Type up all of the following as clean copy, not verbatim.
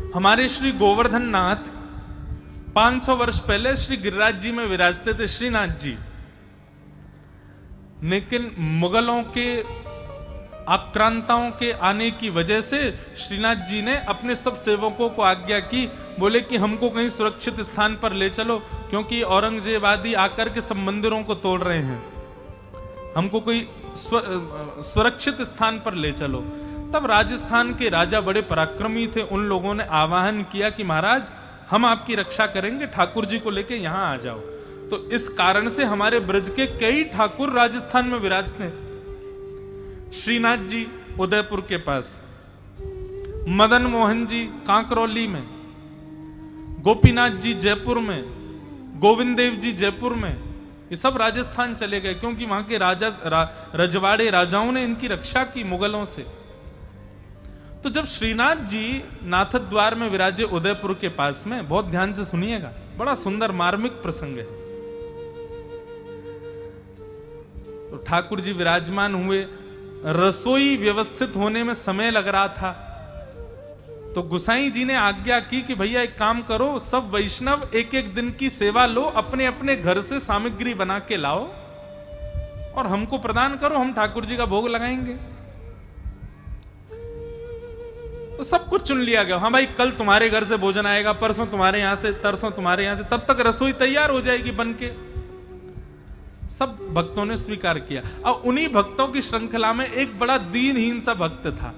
हमारे श्री गोवर्धन नाथ 500 वर्ष पहले श्री गिरिराज जी में विराजते थे, श्रीनाथ जी। लेकिन मुगलों के आक्रांताओं के आने की वजह से श्रीनाथ जी ने अपने सब सेवकों को आज्ञा की, बोले कि हमको कहीं सुरक्षित स्थान पर ले चलो, क्योंकि औरंगजेब आदि आकर के सब मंदिरों को तोड़ रहे हैं, हमको कोई सुरक्षित स्थान पर ले चलो। तब राजस्थान के राजा बड़े पराक्रमी थे, उन लोगों ने आह्वान किया कि महाराज हम आपकी रक्षा करेंगे, ठाकुर जी को लेके यहां आ जाओ। तो इस कारण से हमारे ब्रज के कई ठाकुर राजस्थान में विराजते हैं। श्रीनाथ जी उदयपुर के पास, मदन मोहन जी कांकरौली में, गोपीनाथ जी जयपुर में, गोविंद देव जी जयपुर में, ये सब राजस्थान चले गए, क्योंकि वहां के रजवाड़े राजाओं ने इनकी रक्षा की मुगलों से। तो जब श्रीनाथ जी नाथद्वार में विराजे उदयपुर के पास में, बहुत ध्यान से सुनिएगा, बड़ा सुंदर मार्मिक प्रसंग है। तो ठाकुर जी विराजमान हुए, रसोई व्यवस्थित होने में समय लग रहा था, तो गुसाई जी ने आज्ञा की कि भैया एक काम करो, सब वैष्णव एक एक दिन की सेवा लो, अपने अपने घर से सामग्री बना के लाओ और हमको प्रदान करो, हम ठाकुर जी का भोग लगाएंगे। तो सब कुछ चुन लिया गया, हाँ भाई कल तुम्हारे घर से भोजन आएगा, परसों तुम्हारे यहां से, तरसों तुम्हारे यहां से, तब तक रसोई तैयार हो जाएगी बन के। सब भक्तों ने स्वीकार किया। और उन्हीं भक्तों की श्रृंखला में एक बड़ा दीनहीन सा भक्त था।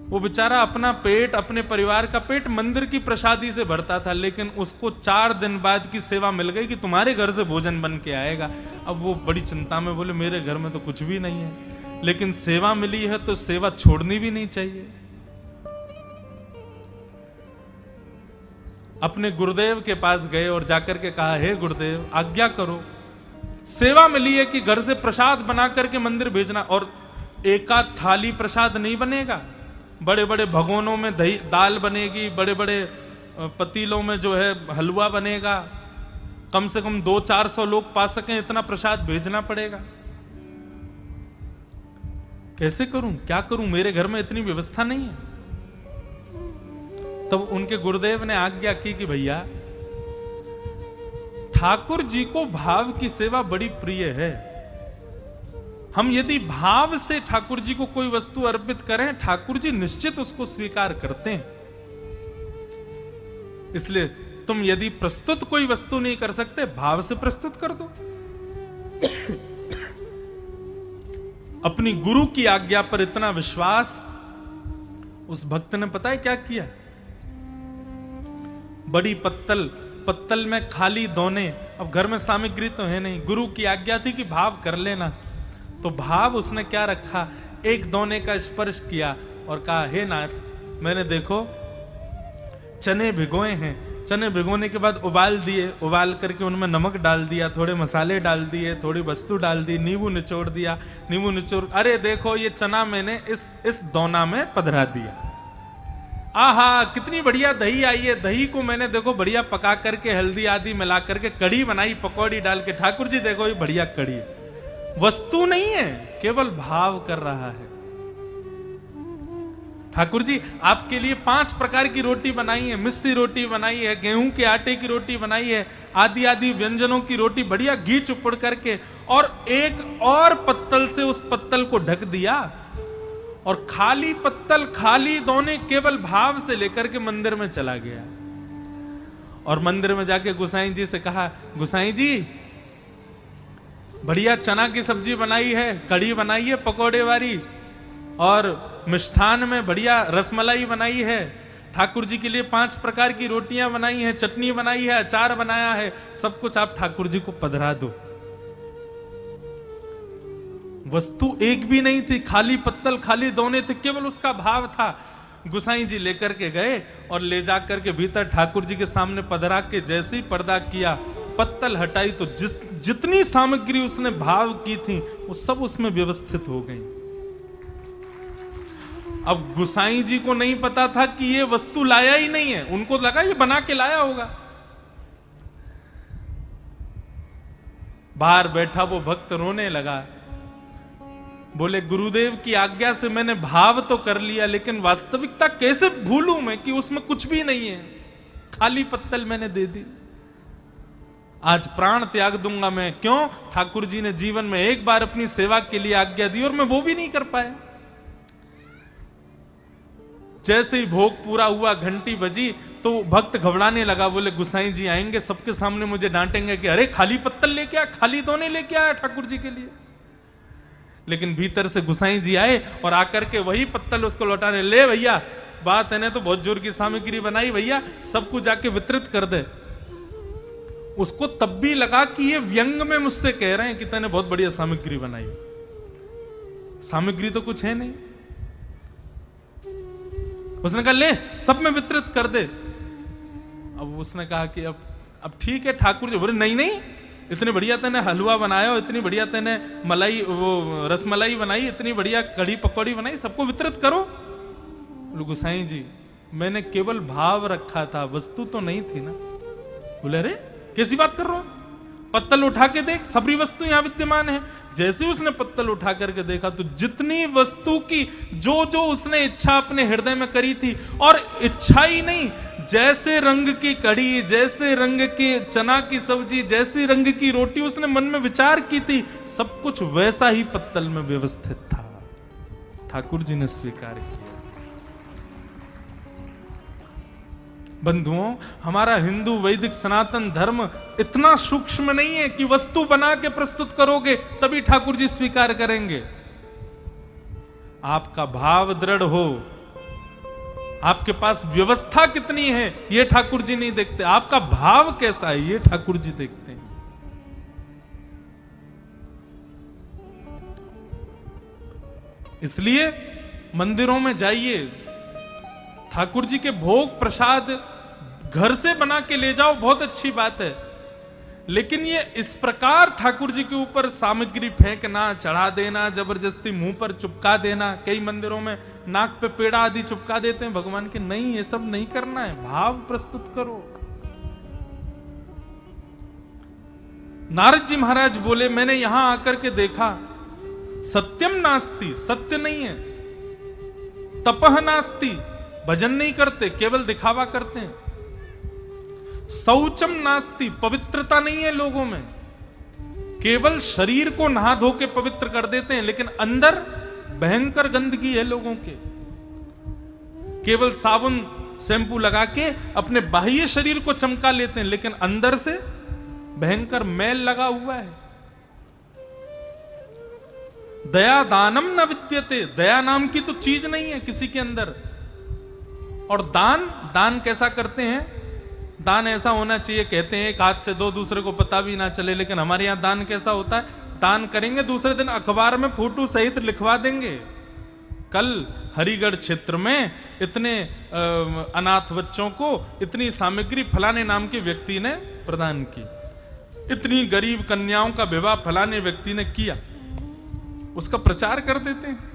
वो बेचारा अपना पेट, अपने परिवार का पेट मंदिर की प्रसादी से भरता था, लेकिन उसको 4 दिन बाद की सेवा मिल गई कि तुम्हारे घर से भोजन बन के आएगा। अब वो बड़ी चिंता में बोले मेरे घर में तो कुछ भी नहीं है, लेकिन सेवा मिली है तो सेवा छोड़नी भी नहीं चाहिए। अपने गुरुदेव के पास गए और जाकर के कहा, हे गुरुदेव आज्ञा करो, सेवा मिली है कि घर से प्रसाद बना करके मंदिर भेजना, और एकाध थाली प्रसाद नहीं बनेगा, बड़े बड़े भगोनों में दही दाल बनेगी, बड़े बड़े पतीलों में जो है हलवा बनेगा, कम से कम 200-400 लोग पा सकें इतना प्रसाद भेजना पड़ेगा। कैसे करूं, क्या करूं, मेरे घर में इतनी व्यवस्था नहीं है। तब उनके गुरुदेव ने आज्ञा की कि भैया ठाकुर जी को भाव की सेवा बड़ी प्रिय है, हम यदि भाव से ठाकुर जी को कोई वस्तु अर्पित करें, ठाकुर जी निश्चित उसको स्वीकार करते हैं। इसलिए तुम यदि प्रस्तुत कोई वस्तु नहीं कर सकते, भाव से प्रस्तुत कर दो। अपनी गुरु की आज्ञा पर इतना विश्वास उस भक्त ने पता है क्या किया, बड़ी पत्तल में खाली दोने, अब घर में सामग्री तो है नहीं, गुरु की आज्ञा थी कि भाव कर लेना, तो भाव उसने क्या रखा, एक दोने का स्पर्श किया और कहा, हे नाथ मैंने देखो चने भिगोए हैं, चने भिगोने के बाद उबाल दिए, उबाल करके उनमें नमक डाल दिया, थोड़े मसाले डाल दिए, थोड़ी वस्तु डाल दी, नींबू निचोड़ दिया, नींबू निचोड़, अरे देखो ये चना मैंने इस दोना में पधरा दिया, आहा कितनी बढ़िया दही आई है, दही को मैंने देखो बढ़िया पका करके हल्दी आदि मिला करके कढ़ी बनाई, पकौड़ी डाल के, ठाकुर जी देखो ये बढ़िया कढ़ी है। वस्तु नहीं है, केवल भाव कर रहा है। ठाकुर जी आपके लिए 5 प्रकार की रोटी बनाई है, मिस्सी रोटी बनाई है, गेहूं के आटे की रोटी बनाई है, आदि आदि व्यंजनों की रोटी बढ़िया घी चुपड़ करके, और एक और पत्तल से उस पत्तल को ढक दिया, और खाली पत्तल खाली दोने केवल भाव से लेकर के मंदिर में चला गया। और मंदिर में जाके गुसाई जी से कहा, गुसाई जी बढ़िया चना की सब्जी बनाई है, कढ़ी बनाई है पकौड़े वाली, और मिष्ठान में बढ़िया रसमलाई बनाई है, ठाकुर जी के लिए 5 प्रकार की रोटियां बनाई हैं, चटनी बनाई है, अचार बनाया है, सब कुछ आप ठाकुर जी को पधरा दो। वस्तु एक भी नहीं थी, खाली पत्तल खाली दोने थे, केवल उसका भाव था। गुसाई जी लेकर के गए और ले जाकर के भीतर ठाकुर जी के सामने पधरा के जैसे ही पर्दा किया, पत्तल हटाई, तो जितनी सामग्री उसने भाव की थी वो सब उसमें व्यवस्थित हो गई। अब गुसाई जी को नहीं पता था कि ये वस्तु लाया ही नहीं है, उनको लगा ये बना के लाया होगा। बाहर बैठा वो भक्त रोने लगा, बोले गुरुदेव की आज्ञा से मैंने भाव तो कर लिया, लेकिन वास्तविकता कैसे भूलूं मैं कि उसमें कुछ भी नहीं है, खाली पत्तल मैंने दे दी। आज प्राण त्याग दूंगा मैं, क्यों? ठाकुर जी ने जीवन में एक बार अपनी सेवा के लिए आज्ञा दी और मैं वो भी नहीं कर पाया। जैसे ही भोग पूरा हुआ, घंटी बजी, तो भक्त घबराने लगा। बोले गुसाई जी आएंगे, सबके सामने मुझे डांटेंगे कि अरे खाली पत्तल लेके आया, खाली तो नहीं लेके आया ठाकुर जी के लिए। लेकिन भीतर से गुसाई जी आए और आकर के वही पत्तल उसको लौटाने, ले भैया बात है ना, तो बहुत जोर की सामग्री बनाई भैया, सबको जाके वितरित कर दे। उसको तब भी लगा कि ये व्यंग में मुझसे कह रहे हैं कि तूने बहुत बढ़िया सामग्री बनाई, सामग्री तो कुछ है नहीं। उसने कहा ले सब में वितरित कर दे। अब उसने कहा कि अब ठीक है ठाकुर जी। बोले नहीं नहीं, इतनी बढ़िया तेने हलवा बनाया, इतनी बढ़िया तेने मलाई, वो रसमलाई बनाई, इतनी बढ़िया कढ़ी पकौड़ी बनाई, सबको वितरित करो। बोले गुसाई जी मैंने केवल भाव रखा था, वस्तु तो नहीं थी ना। बोले अरे कैसी बात कर रहे हो, पत्तल उठा के देख, सबरी वस्तु यहां विद्यमान है। जैसे उसने पत्तल उठा करके देखा तो जितनी वस्तु की जो जो उसने इच्छा अपने हृदय में करी थी, और इच्छा ही नहीं, जैसे रंग की कढ़ी, जैसे रंग की चना की सब्जी, जैसी रंग की रोटी उसने मन में विचार की थी, सब कुछ वैसा ही पत्तल में व्यवस्थित था। ठाकुर जी ने स्वीकार किया। बंधुओं, हमारा हिंदू वैदिक सनातन धर्म इतना सूक्ष्म नहीं है कि वस्तु बना के प्रस्तुत करोगे तभी ठाकुर जी स्वीकार करेंगे। आपका भाव दृढ़ हो, आपके पास व्यवस्था कितनी है ये ठाकुर जी नहीं देखते, आपका भाव कैसा है ये ठाकुर जी देखते हैं। इसलिए मंदिरों में जाइए, ठाकुर जी के भोग प्रसाद घर से बना के ले जाओ, बहुत अच्छी बात है, लेकिन ये इस प्रकार ठाकुर जी के ऊपर सामग्री फेंकना, चढ़ा देना, जबरदस्ती मुंह पर चिपका देना, कई मंदिरों में नाक पे पेड़ा आदि चिपका देते हैं भगवान के, नहीं, ये सब नहीं करना है, भाव प्रस्तुत करो। नारद जी महाराज बोले मैंने यहां आकर के देखा, सत्यम नास्ति, सत्य नहीं है, तपह नास्ति, भजन नहीं करते, केवल दिखावा करते हैं, शौचम नास्ति, पवित्रता नहीं है लोगों में, केवल शरीर को नहा धो के पवित्र कर देते हैं, लेकिन अंदर भयंकर गंदगी है लोगों के। केवल साबुन शैंपू लगा के अपने बाह्य शरीर को चमका लेते हैं, लेकिन अंदर से भयंकर मैल लगा हुआ है। दया दानम न विद्यते, दया नाम की तो चीज नहीं है किसी के अंदर। और दान, दान कैसा करते हैं? दान ऐसा होना चाहिए, कहते हैं एक हाथ से दो, दूसरे को पता भी ना चले, लेकिन हमारे यहां दान कैसा होता है? दान करेंगे, दूसरे दिन अखबार में फोटो सहित लिखवा देंगे, कल हरिगढ़ क्षेत्र में इतने अनाथ बच्चों को इतनी सामग्री फलाने नाम के व्यक्ति ने प्रदान की, इतनी गरीब कन्याओं का विवाह फलाने व्यक्ति ने किया, उसका प्रचार कर देते हैं।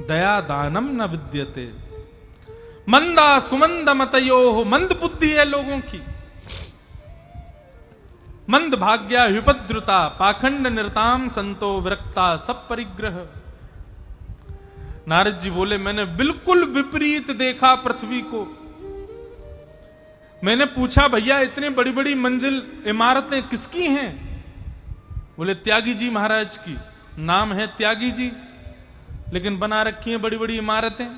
दया दानम न विद्यते, मंदा सुमंद मतयो हो, मंद बुद्धि है लोगों की, मंद भाग्या विपद्रुता, पाखंड निरताम संतो विरक्ता सब परिग्रह। नारद जी बोले मैंने बिल्कुल विपरीत देखा पृथ्वी को। मैंने पूछा भैया इतनी बड़ी बड़ी मंजिल इमारतें किसकी हैं? बोले त्यागी जी महाराज की, नाम है त्यागी जी, लेकिन बना रखी हैं बड़ी बड़ी इमारतें।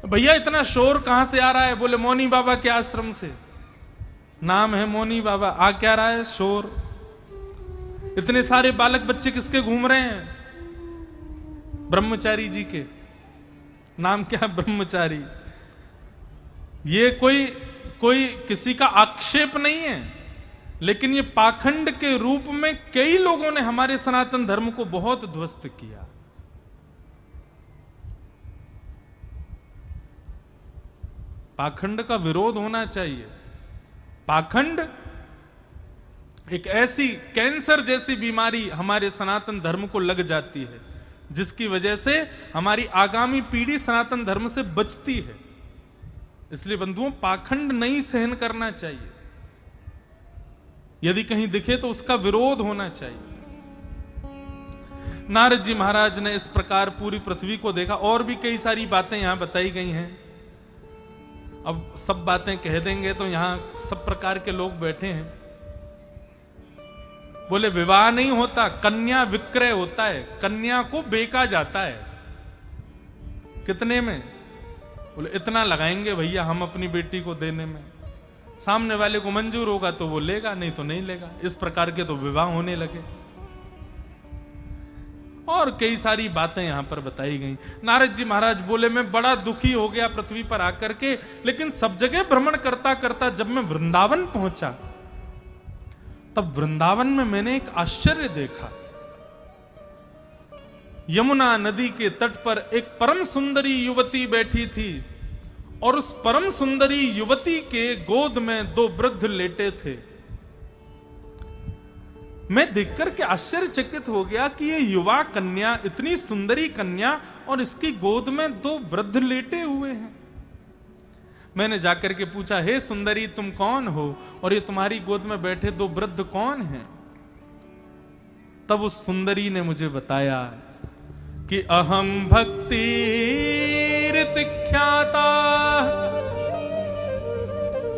भैया इतना शोर कहां से आ रहा है? बोले मौनी बाबा के आश्रम से, नाम है मौनी बाबा, आ क्या रहा है? शोर। इतने सारे बालक बच्चे किसके घूम रहे हैं? ब्रह्मचारी जी के, नाम क्या? ब्रह्मचारी। ये कोई किसी का आक्षेप नहीं है, लेकिन ये पाखंड के रूप में कई लोगों ने हमारे सनातन धर्म को बहुत ध्वस्त किया। पाखंड का विरोध होना चाहिए। पाखंड एक ऐसी कैंसर जैसी बीमारी हमारे सनातन धर्म को लग जाती है, जिसकी वजह से हमारी आगामी पीढ़ी सनातन धर्म से बचती है। इसलिए बंधुओं, पाखंड नहीं सहन करना चाहिए। यदि कहीं दिखे तो उसका विरोध होना चाहिए। नारद जी महाराज ने इस प्रकार पूरी पृथ्वी को देखा। और भी कई सारी बातें यहां बताई गई हैं। अब सब बातें कह देंगे तो यहां सब प्रकार के लोग बैठे हैं। बोले विवाह नहीं होता, कन्या विक्रय होता है, कन्या को बेचा जाता है। कितने में? बोले इतना लगाएंगे भैया हम अपनी बेटी को देने में। सामने वाले को मंजूर होगा तो वो लेगा, नहीं तो नहीं लेगा। इस प्रकार के तो विवाह होने लगे। और कई सारी बातें यहां पर बताई गई। नारद जी महाराज बोले मैं बड़ा दुखी हो गया पृथ्वी पर आकर के, लेकिन सब जगह भ्रमण करता करता जब मैं वृंदावन पहुंचा, तब वृंदावन में मैंने एक आश्चर्य देखा। यमुना नदी के तट पर एक परम सुंदरी युवती बैठी थी और उस परम सुंदरी युवती के गोद में दो वृद्ध लेटे थे। मैं देखकर के आश्चर्यचकित हो गया कि ये युवा कन्या, इतनी सुंदरी कन्या, और इसकी गोद में दो वृद्ध लेटे हुए हैं। मैंने जाकर के पूछा, हे सुंदरी तुम कौन हो और ये तुम्हारी गोद में बैठे दो वृद्ध कौन हैं? तब उस सुंदरी ने मुझे बताया कि अहम भक्ति ख्याता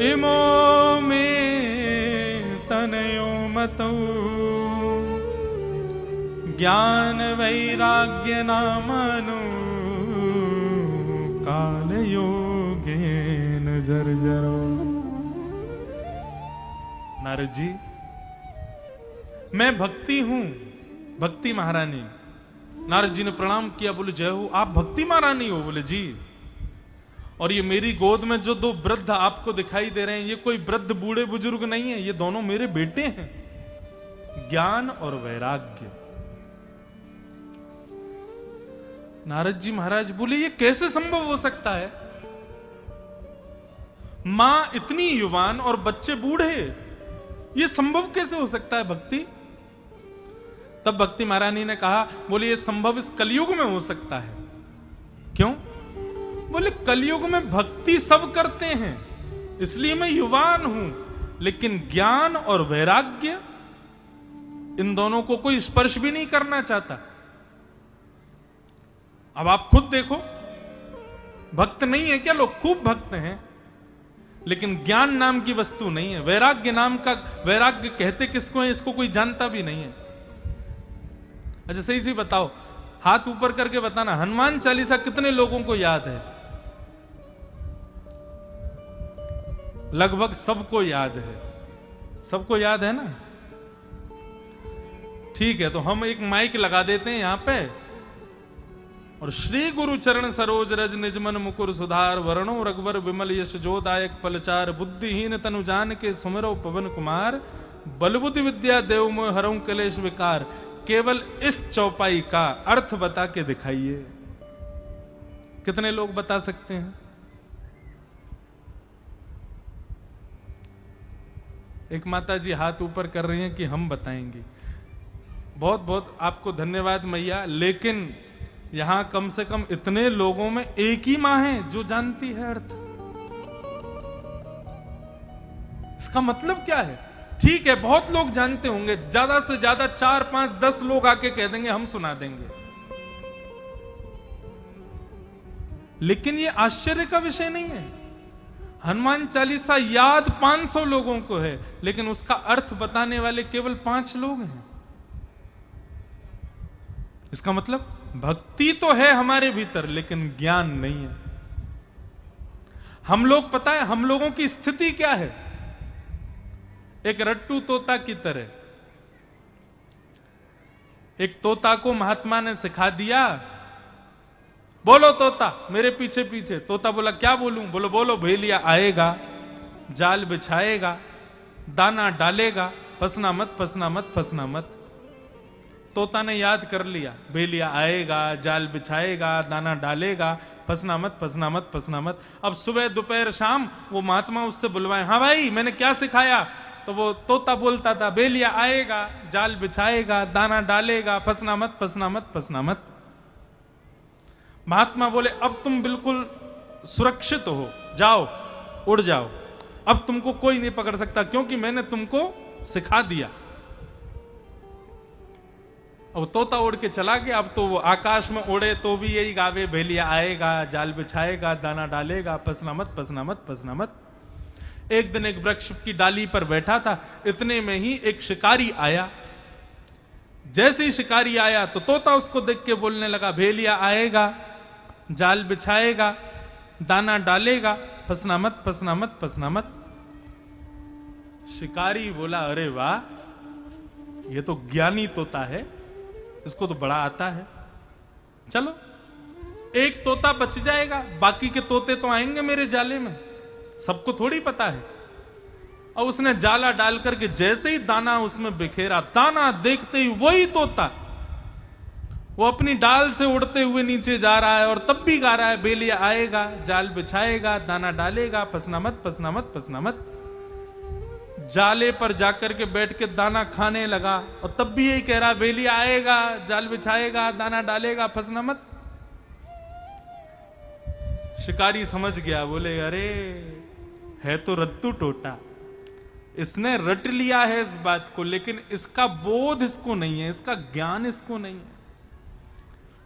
इमो में तनयो मतौ ज्ञान वैराग्य नामनु काल योगेन जर्जरो। नारद जी, मैं भक्ति हूं, भक्ति महारानी। नारद जी ने प्रणाम किया, बोले जय हो, आप भक्ति महारानी हो? बोले जी। और ये मेरी गोद में जो दो वृद्ध आपको दिखाई दे रहे हैं, ये कोई वृद्ध बूढ़े बुजुर्ग नहीं है, ये दोनों मेरे बेटे हैं, ज्ञान और वैराग्य। नारद जी महाराज बोले ये कैसे संभव हो सकता है? मां इतनी युवान और बच्चे बूढ़े, ये संभव कैसे हो सकता है भक्ति? तब भक्ति महारानी ने कहा, बोले ये संभव इस कलयुग में हो सकता है। क्यों? बोले कलयुग में भक्ति सब करते हैं, इसलिए मैं युवान हूं, लेकिन ज्ञान और वैराग्य इन दोनों को कोई स्पर्श भी नहीं करना चाहता। अब आप खुद देखो, भक्त नहीं है क्या लोग? खूब भक्त हैं, लेकिन ज्ञान नाम की वस्तु नहीं है। वैराग्य नाम का, वैराग्य कहते किसको है इसको कोई जानता भी नहीं है। अच्छा सही से बताओ, हाथ ऊपर करके बताना, हनुमान चालीसा कितने लोगों को याद है? लगभग सबको याद है। सबको याद है ना? ठीक है, तो हम एक माइक लगा देते हैं यहां पे, और श्री गुरु चरण सरोज रज निजमन मुकुर सुधार वरणो रघुवर विमल यश जोदायक फलचार बुद्धिहीन तनु जान के सुमिरो पवन कुमार बलबुद्धि विद्या देव मोह हरऊं कलेश विकार। केवल इस चौपाई का अर्थ बता के दिखाइए। कितने लोग बता सकते हैं? एक माता जी हाथ ऊपर कर रही हैं कि हम बताएंगे। बहुत बहुत आपको धन्यवाद मैया, लेकिन यहां कम से कम इतने लोगों में एक ही मां है जो जानती है अर्थ। इसका मतलब क्या है? ठीक है, बहुत लोग जानते होंगे, ज्यादा से ज्यादा 4, 5, 10 लोग आके कह देंगे हम सुना देंगे, लेकिन ये आश्चर्य का विषय नहीं है। हनुमान चालीसा याद 500 लोगों को है, लेकिन उसका अर्थ बताने वाले केवल 5 लोग हैं। इसका मतलब भक्ति तो है हमारे भीतर, लेकिन ज्ञान नहीं है। हम लोग, पता है हम लोगों की स्थिति क्या है? एक रट्टू तोता की तरह। एक तोता को महात्मा ने सिखा दिया, बोलो तोता मेरे पीछे पीछे। तोता बोला क्या बोलूं? बोलो बोलो, भेलिया आएगा, जाल बिछाएगा, दाना डालेगा, फंसना मत, फंसना मत, फंसना मत। तोता ने याद कर लिया, भेलिया आएगा, जाल बिछाएगा, दाना डालेगा, फंसना मत, फंसना मत, फंसना मत। अब सुबह दोपहर शाम वो महात्मा उससे बुलवाए, हाँ भाई मैंने क्या सिखाया? तो वो तोता बोलता था, भेलिया आएगा, जाल बिछाएगा, दाना डालेगा, फंसना मत, फंसना मत, फंसना मत। महात्मा बोले अब तुम बिल्कुल सुरक्षित हो, जाओ, उड़ जाओ, अब तुमको कोई नहीं पकड़ सकता, क्योंकि मैंने तुमको सिखा दिया। अब तोता उड़ के चला गया। अब तो वो आकाश में उड़े तो भी यही गावे, भेलिया आएगा, जाल बिछाएगा, दाना डालेगा, फंसना मत, फंसना मत, फंसना मत। एक दिन एक वृक्ष की डाली पर बैठा था, इतने में ही एक शिकारी आया। जैसे ही शिकारी आया तो तोता उसको देख के बोलने लगा, भेलिया आएगा, जाल बिछाएगा, दाना डालेगा, फंसना मत, फंसना मत, फंसना मत। शिकारी बोला, अरे वाह, ये तो ज्ञानी तोता है, इसको तो बड़ा आता है। चलो एक तोता बच जाएगा, बाकी के तोते तो आएंगे मेरे जाले में, सबको थोड़ी पता है। और उसने जाला डाल करके जैसे ही दाना उसमें बिखेरा, दाना देखते ही वही तोता वो अपनी डाल से उड़ते हुए नीचे जा रहा है और तब भी गा रहा है, भेलिया आएगा, जाल बिछाएगा, दाना डालेगा, फंसना मत, फंसना मत, फंसना मत। जाले पर जाकर के बैठ के दाना खाने लगा और तब भी यही कह रहा, भेलिया आएगा, जाल बिछाएगा, दाना डालेगा, फंसना मत। शिकारी समझ गया, बोले अरे है तो रत्तू टोटा, इसने रट लिया है इस बात को, लेकिन इसका बोध इसको नहीं है, इसका ज्ञान इसको नहीं है।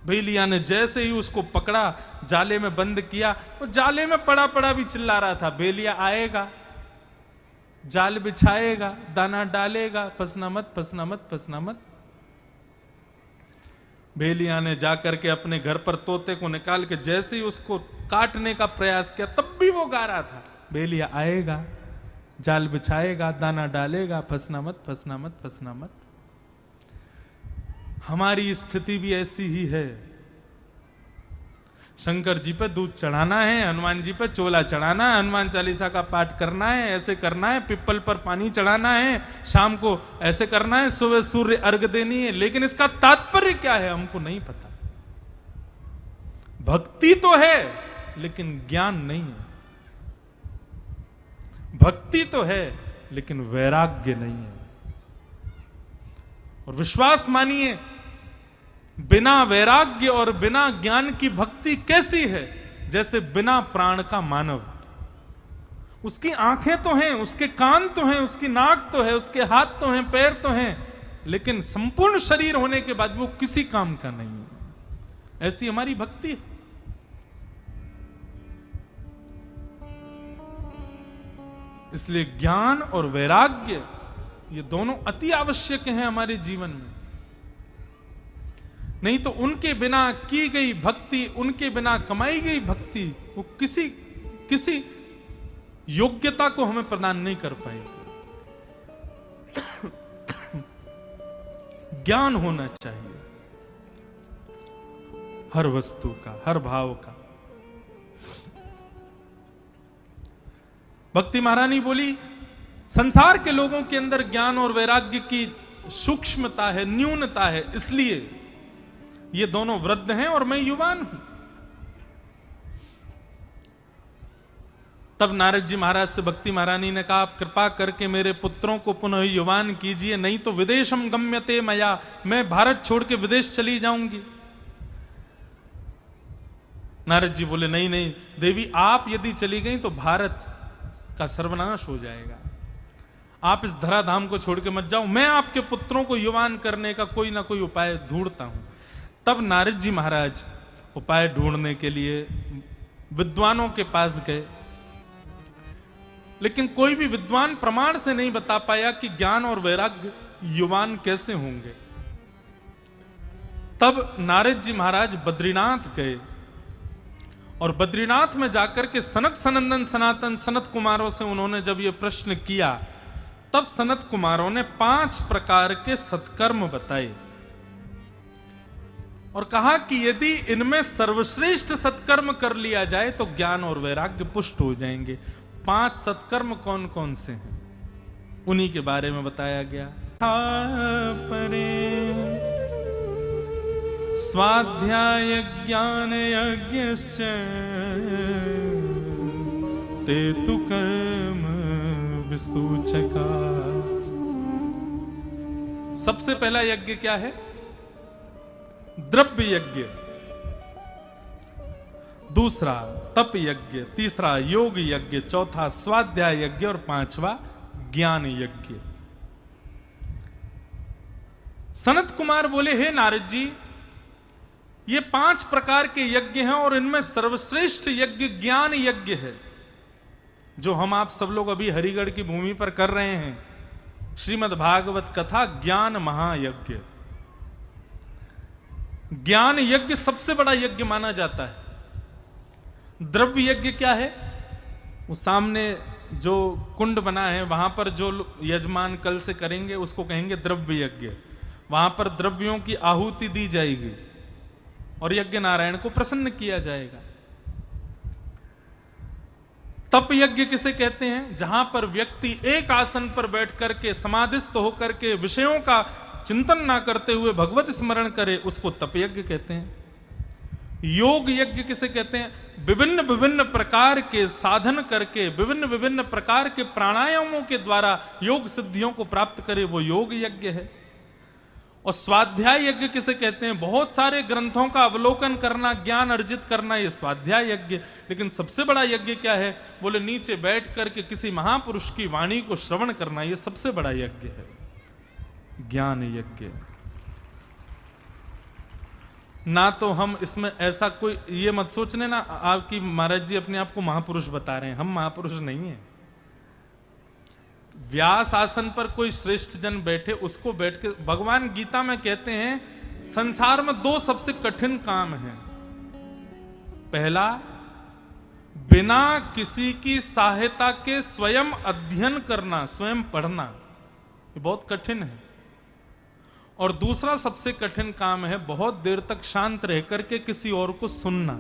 भेलिया ने जैसे ही उसको पकड़ा, जाले में बंद किया, वो जाले में पड़ा पड़ा भी चिल्ला रहा था, भेलिया आएगा, जाल बिछाएगा, दाना डालेगा, फंसना मत, फंसना मत, फंसना मत। भेलिया ने जाकर के अपने घर पर तोते को निकाल के जैसे ही उसको काटने का प्रयास किया, तब भी वो गा रहा था, भेलिया आएगा, जाल बिछाएगा, दाना डालेगा, फंसना मत, फंसना मत, फंसना मत। हमारी स्थिति भी ऐसी ही है। शंकर जी पे दूध चढ़ाना है, हनुमान जी पे चोला चढ़ाना है, हनुमान चालीसा का पाठ करना है, ऐसे करना है, पिपल पर पानी चढ़ाना है, शाम को ऐसे करना है, सुबह सूर्य अर्घ देनी है, लेकिन इसका तात्पर्य क्या है हमको नहीं पता। भक्ति तो है लेकिन ज्ञान नहीं है, भक्ति तो है लेकिन वैराग्य नहीं है। और विश्वास मानिए, बिना वैराग्य और बिना ज्ञान की भक्ति कैसी है? जैसे बिना प्राण का मानव। उसकी आंखें तो हैं, उसके कान तो हैं, उसकी नाक तो है, उसके हाथ तो हैं, पैर तो हैं, लेकिन संपूर्ण शरीर होने के बाद वो किसी काम का नहीं है। ऐसी हमारी भक्ति है। इसलिए ज्ञान और वैराग्य ये दोनों अति आवश्यक हैं हमारे जीवन में। नहीं तो उनके बिना की गई भक्ति, उनके बिना कमाई गई भक्ति, वो किसी योग्यता को हमें प्रदान नहीं कर पाएगी। ज्ञान होना चाहिए हर वस्तु का, हर भाव का। भक्ति महारानी बोली, संसार के लोगों के अंदर ज्ञान और वैराग्य की सूक्ष्मता है, न्यूनता है, इसलिए ये दोनों वृद्ध हैं और मैं युवान हूं। तब नारद जी महाराज से भक्ति महारानी ने कहा, आप कृपा करके मेरे पुत्रों को पुनः युवान कीजिए, नहीं तो विदेशम गम्यते मया, मैं भारत छोड़ के विदेश चली जाऊंगी। नारद जी बोले, नहीं नहीं देवी, आप यदि चली गई तो भारत का सर्वनाश हो जाएगा, आप इस धराधाम को छोड़ के मत जाओ, मैं आपके पुत्रों को युवान करने का कोई ना कोई उपाय ढूंढता हूं। तब नारद जी महाराज उपाय ढूंढने के लिए विद्वानों के पास गए, लेकिन कोई भी विद्वान प्रमाण से नहीं बता पाया कि ज्ञान और वैराग्य युवान कैसे होंगे। तब नारद जी महाराज बद्रीनाथ गए और बद्रीनाथ में जाकर के सनक सनंदन सनातन सनत कुमारों से उन्होंने जब ये प्रश्न किया, तब सनत कुमारों ने 5 प्रकार के सत्कर्म बताए और कहा कि यदि इनमें सर्वश्रेष्ठ सत्कर्म कर लिया जाए तो ज्ञान और वैराग्य पुष्ट हो जाएंगे। 5 सत्कर्म कौन कौन से हैं, उन्हीं के बारे में बताया गया। स्वाध्याय ज्ञान यज्ञश्च ते तु कर्म विसूचका। सबसे पहला यज्ञ क्या है? द्रव्य यज्ञ। दूसरा तप यज्ञ, तीसरा योग यज्ञ, चौथा स्वाध्याय यज्ञ और 5वां ज्ञान यज्ञ। सनत कुमार बोले, हे नारद जी, ये 5 प्रकार के यज्ञ हैं और इनमें सर्वश्रेष्ठ यज्ञ ज्ञान यज्ञ है, जो हम आप सब लोग अभी हरिगढ़ की भूमि पर कर रहे हैं। श्रीमद् भागवत कथा ज्ञान महायज्ञ। ज्ञान यज्ञ सबसे बड़ा यज्ञ माना जाता है। द्रव्य यज्ञ क्या है? वो सामने जो कुंड बना है वहां पर जो यजमान कल से करेंगे उसको कहेंगे द्रव्य यज्ञ। वहां पर द्रव्यों की आहुति दी जाएगी और यज्ञ नारायण को प्रसन्न किया जाएगा। तप यज्ञ किसे कहते हैं? जहां पर व्यक्ति एक आसन पर बैठ करके समाधिस्थ होकर के विषयों का चिंतन ना करते हुए भगवत स्मरण करे, उसको तप यज्ञ कहते हैं। योग यज्ञ किसे कहते हैं? विभिन्न विभिन्न प्रकार के साधन करके विभिन्न विभिन्न प्रकार के प्राणायामों के द्वारा योग सिद्धियों को प्राप्त करे, वो योग यज्ञ है। और स्वाध्याय यज्ञ किसे कहते हैं? बहुत सारे ग्रंथों का अवलोकन करना, ज्ञान अर्जित करना, ये स्वाध्याय यज्ञ। लेकिन सबसे बड़ा यज्ञ क्या है? बोले नीचे बैठ करके किसी महापुरुष की वाणी को श्रवण करना, ये सबसे बड़ा यज्ञ है, ज्ञान यज्ञ। ना तो हम इसमें ऐसा कोई ये मत सोचने ना आपकी महाराज जी अपने आप को महापुरुष बता रहे हैं, हम महापुरुष नहीं हैं। व्यास आसन पर कोई श्रेष्ठ जन बैठे, उसको बैठ के भगवान गीता में कहते हैं संसार में 2 सबसे कठिन काम हैं। पहला, बिना किसी की सहायता के स्वयं अध्ययन करना, स्वयं पढ़ना, ये बहुत कठिन है। और दूसरा सबसे कठिन काम है बहुत देर तक शांत रह करके किसी और को सुनना।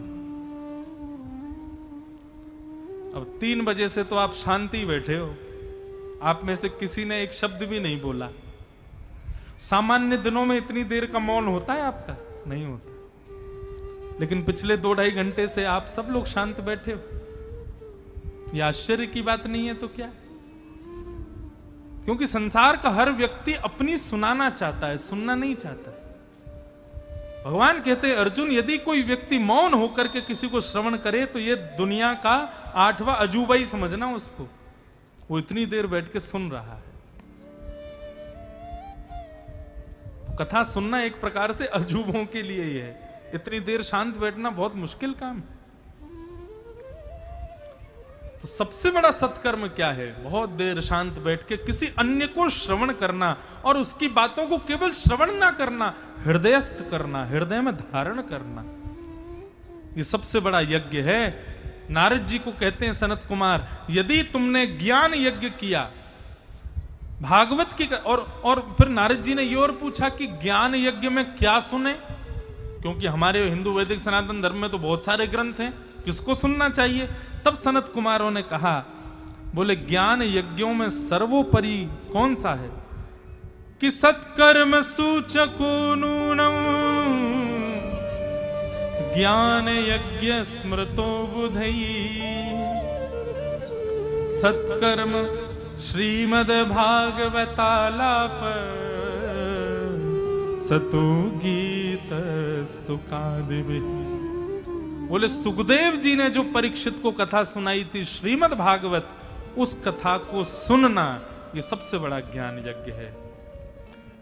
अब 3 बजे से तो आप शांति बैठे हो, आप में से किसी ने एक शब्द भी नहीं बोला। सामान्य दिनों में इतनी देर का मौन होता है आपका? नहीं होता। लेकिन पिछले 2-2.5 घंटे से आप सब लोग शांत बैठे हो। यह आश्चर्य की बात नहीं है तो क्या? क्योंकि संसार का हर व्यक्ति अपनी सुनाना चाहता है, सुनना नहीं चाहता है। भगवान कहते हैं अर्जुन, यदि कोई व्यक्ति मौन होकर के किसी को श्रवण करे तो ये दुनिया का 8वां अजूबा ही समझना उसको। वो इतनी देर बैठ के सुन रहा है। कथा सुनना एक प्रकार से अजूबों के लिए ही है। इतनी देर शांत बैठना बहुत मुश्किल काम है। तो सबसे बड़ा सत्कर्म क्या है? बहुत देर शांत बैठ के किसी अन्य को श्रवण करना, और उसकी बातों को केवल श्रवण ना करना, हृदयस्थ करना, हृदय में धारण करना। ये सबसे बड़ा यज्ञ है। नारद जी को कहते हैं सनत कुमार, यदि तुमने ज्ञान यज्ञ किया भागवत की, और फिर नारद जी ने ये और पूछा कि ज्ञान यज्ञ में क्या सुने? क्योंकि हमारे हिंदू वैदिक सनातन धर्म में तो बहुत सारे ग्रंथ हैं, किसको सुनना चाहिए? तब सनत कुमारों ने कहा, बोले ज्ञान यज्ञों में सर्वोपरि कौन सा है कि सत्कर्म सूचको नूनम ज्ञान यज्ञ स्मृतो बुधई। सत्कर्म श्रीमद् भागवतालाप सतु गीत सुखादिवि। बोले सुखदेव जी ने जो परीक्षित को कथा सुनाई थी श्रीमद् भागवत, उस कथा को सुनना ये सबसे बड़ा ज्ञान यज्ञ है।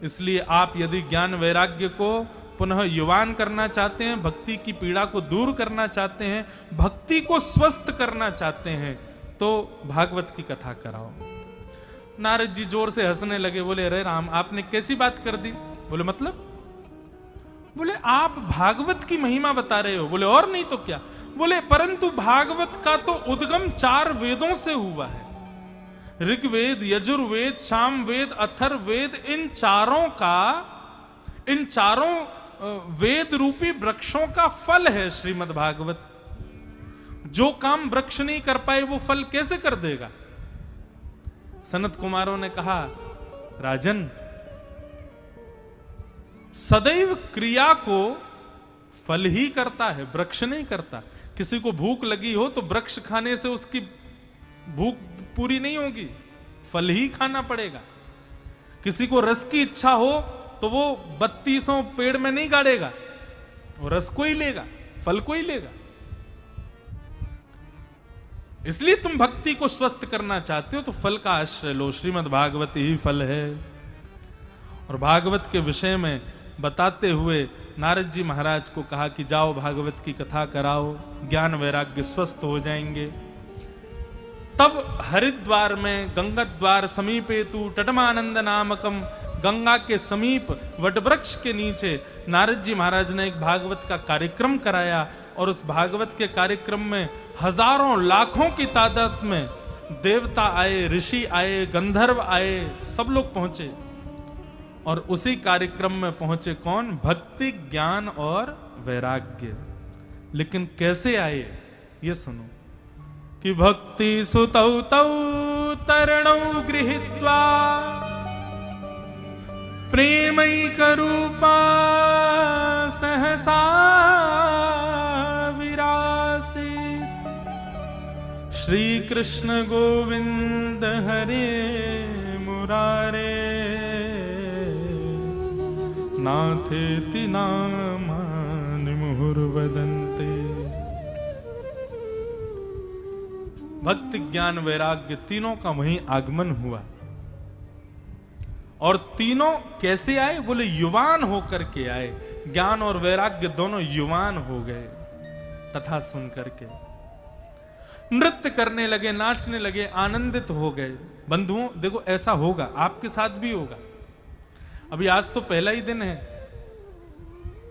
इसलिए आप यदि ज्ञान वैराग्य को पुनः युवान करना चाहते हैं, भक्ति की पीड़ा को दूर करना चाहते हैं, भक्ति को स्वस्थ करना चाहते हैं, तो भागवत की कथा कराओ। नारद जी जोर से हंसने लगे, बोले अरे राम, आपने कैसी बात कर दी? बोले मतलब? बोले आप भागवत की महिमा बता रहे हो। बोले और नहीं तो क्या? बोले परंतु भागवत का तो उद्गम 4 वेदों से हुआ है। ऋग्वेद, यजुर्वेद, सामवेद, अथर्ववेद, इन चारों वेद रूपी वृक्षों का फल है श्रीमद् भागवत। जो काम वृक्ष नहीं कर पाए वो फल कैसे कर देगा? सनत कुमारों ने कहा, राजन, सदैव क्रिया को फल ही करता है, वृक्ष नहीं करता। किसी को भूख लगी हो तो वृक्ष खाने से उसकी भूख पूरी नहीं होगी, फल ही खाना पड़ेगा। किसी को रस की इच्छा हो तो वो 3200 पेड़ में नहीं गाड़ेगा, वो रस को ही लेगा, फल को ही लेगा। इसलिए तुम भक्ति को स्वस्थ करना चाहते हो तो फल का आश्रय लो, श्रीमद् भागवत ही फल है। और भागवत के विषय में बताते हुए नारद जी महाराज को कहा कि जाओ भागवत की कथा कराओ, ज्ञान वैराग्य स्वस्थ हो जाएंगे। तब हरिद्वार में गंगा द्वार समीपे तू तटमानंद नामकम, गंगा के समीप वटवृक्ष के नीचे नारद जी महाराज ने एक भागवत का कार्यक्रम कराया। और उस भागवत के कार्यक्रम में हजारों लाखों की तादाद में देवता आए, ऋषि आए, गंधर्व आए, सब लोग पहुंचे। और उसी कार्यक्रम में पहुंचे कौन? भक्ति, ज्ञान और वैराग्य। लेकिन कैसे आए ये सुनो कि भक्ति सुतौ तौ तरणौ गृहीत्वा प्रेमैक रूपा सहसा विरासीत्, श्री कृष्ण गोविंद हरे मुरारे नाथेति नामानि मुहुर्वदन्ते। भक्ति, ज्ञान, वैराग्य तीनों का वहीं आगमन हुआ। और तीनों कैसे आए? बोले युवान होकर के आए। ज्ञान और वैराग्य दोनों युवान हो गए कथा सुन करके, नृत्य करने लगे, नाचने लगे, आनंदित हो गए। बंधुओं देखो, ऐसा होगा, आपके साथ भी होगा। अभी आज तो पहला ही दिन है,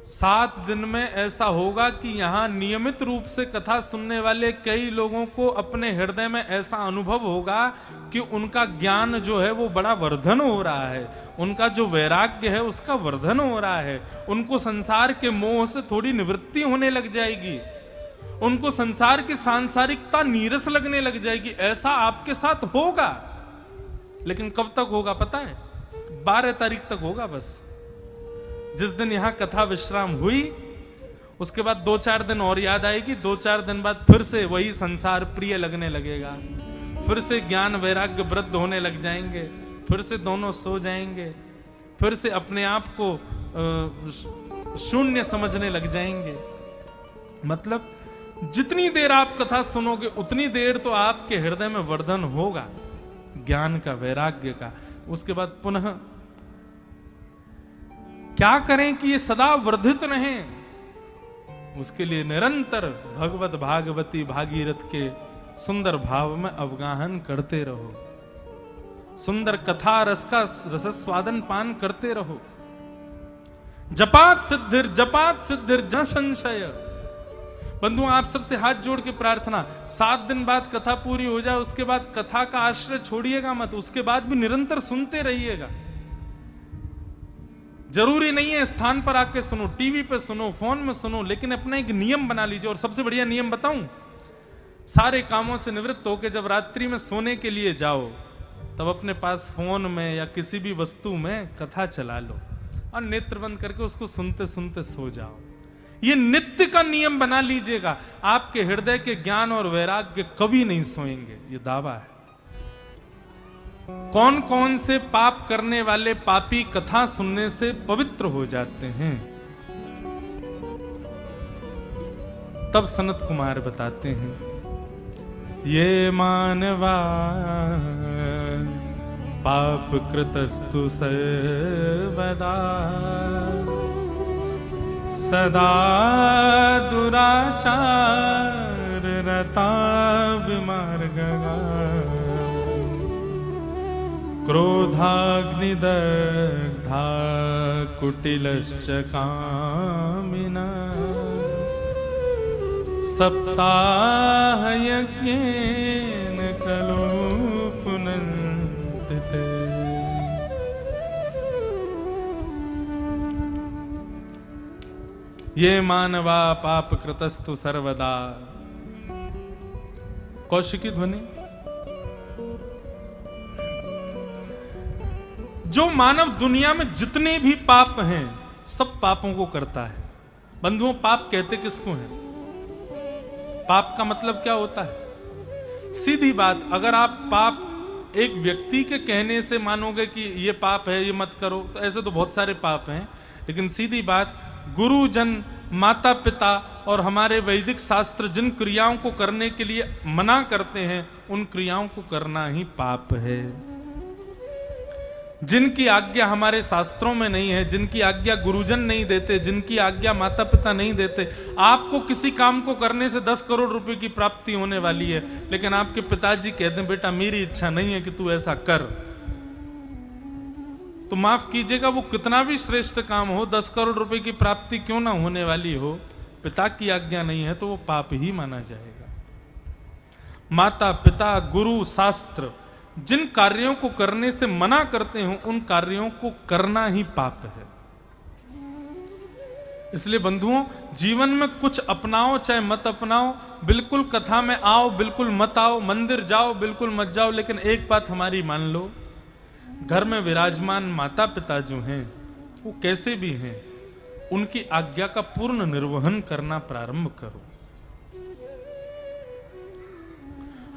7 दिन में ऐसा होगा कि यहां नियमित रूप से कथा सुनने वाले कई लोगों को अपने हृदय में ऐसा अनुभव होगा कि उनका ज्ञान जो है वो बड़ा वर्धन हो रहा है, उनका जो वैराग्य है उसका वर्धन हो रहा है, उनको संसार के मोह से थोड़ी निवृत्ति होने लग जाएगी, उनको संसार की सांसारिकता नीरस लगने लग जाएगी। ऐसा आपके साथ होगा। लेकिन कब तक होगा पता है? 12 तारीख तक होगा बस। जिस दिन यहां कथा विश्राम हुई उसके बाद 2-4 दिन और याद आएगी, 2-4 दिन बाद फिर से वही संसार प्रिय लगने लगेगा, फिर से ज्ञान वैराग्य वृद्ध होने लग जाएंगे, फिर से दोनों सो जाएंगे, फिर से अपने आप को शून्य समझने लग जाएंगे। मतलब जितनी देर आप कथा सुनोगे उतनी देर तो आपके हृदय में वर्धन होगा ज्ञान का, वैराग्य का। उसके बाद पुनः क्या करें कि ये सदा वर्धित रहें? उसके लिए निरंतर भगवत भागवती भागीरथ के सुंदर भाव में अवगाहन करते रहो, सुंदर कथा रस का रसस्वादन पान करते रहो। जपात सिद्धिर जन संशय। बंधुओं आप सबसे हाथ जोड़ के प्रार्थना, 7 दिन बाद कथा पूरी हो जाए उसके बाद कथा का आश्रय छोड़िएगा मत, उसके बाद भी निरंतर सुनते रहिएगा। जरूरी नहीं है स्थान पर आके सुनो, टीवी पे सुनो, फोन में सुनो, लेकिन अपना एक नियम बना लीजिए। और सबसे बढ़िया नियम बताऊं, सारे कामों से निवृत्त होकर जब रात्रि में सोने के लिए जाओ तब अपने पास फोन में या किसी भी वस्तु में कथा चला लो और नेत्र बंद करके उसको सुनते सुनते सो जाओ। ये नित्य का नियम बना लीजिएगा। आपके हृदय के ज्ञान और वैराग्य कभी नहीं सोएंगे, ये दावा है। कौन कौन से पाप करने वाले पापी कथा सुनने से पवित्र हो जाते हैं? तब सनत कुमार बताते हैं, ये मानवा पाप कृतस्तु सर्वदा सदा दुराचार रता विमार्गगा क्रोधाग्निदग्धा कुटिलश्च कामिना सप्ताहयज्ञेन खलु पुनन्ति ते। ये मानवा पाप कृतस्तु सर्वदा। कौशिकी ध्वनि। जो मानव दुनिया में जितने भी पाप हैं सब पापों को करता है। बंधुओं पाप कहते किसको हैं? पाप का मतलब क्या होता है? सीधी बात, अगर आप पाप एक व्यक्ति के कहने से मानोगे कि ये पाप है, ये मत करो, तो ऐसे तो बहुत सारे पाप हैं। लेकिन सीधी बात, गुरुजन, माता पिता और हमारे वैदिक शास्त्र जिन क्रियाओं को करने के लिए मना करते हैं उन क्रियाओं को करना ही पाप है। जिनकी आज्ञा हमारे शास्त्रों में नहीं है, जिनकी आज्ञा गुरुजन नहीं देते, जिनकी आज्ञा माता पिता नहीं देते। आपको किसी काम को करने से 10 करोड़ रुपए की प्राप्ति होने वाली है, लेकिन आपके पिताजी कहते हैं बेटा मेरी इच्छा नहीं है कि तू ऐसा कर, तो माफ कीजिएगा वो कितना भी श्रेष्ठ काम हो, 10 करोड़ रुपए की प्राप्ति क्यों ना होने वाली हो, पिता की आज्ञा नहीं है तो वो पाप ही माना जाएगा। माता पिता गुरु शास्त्र जिन कार्यों को करने से मना करते हो उन कार्यों को करना ही पाप है। इसलिए बंधुओं, जीवन में कुछ अपनाओ चाहे मत अपनाओ, बिल्कुल कथा में आओ बिल्कुल मत आओ, मंदिर जाओ बिल्कुल मत जाओ, लेकिन एक बात हमारी मान लो, घर में विराजमान माता पिता जो हैं वो कैसे भी हैं, उनकी आज्ञा का पूर्ण निर्वहन करना प्रारंभ करो।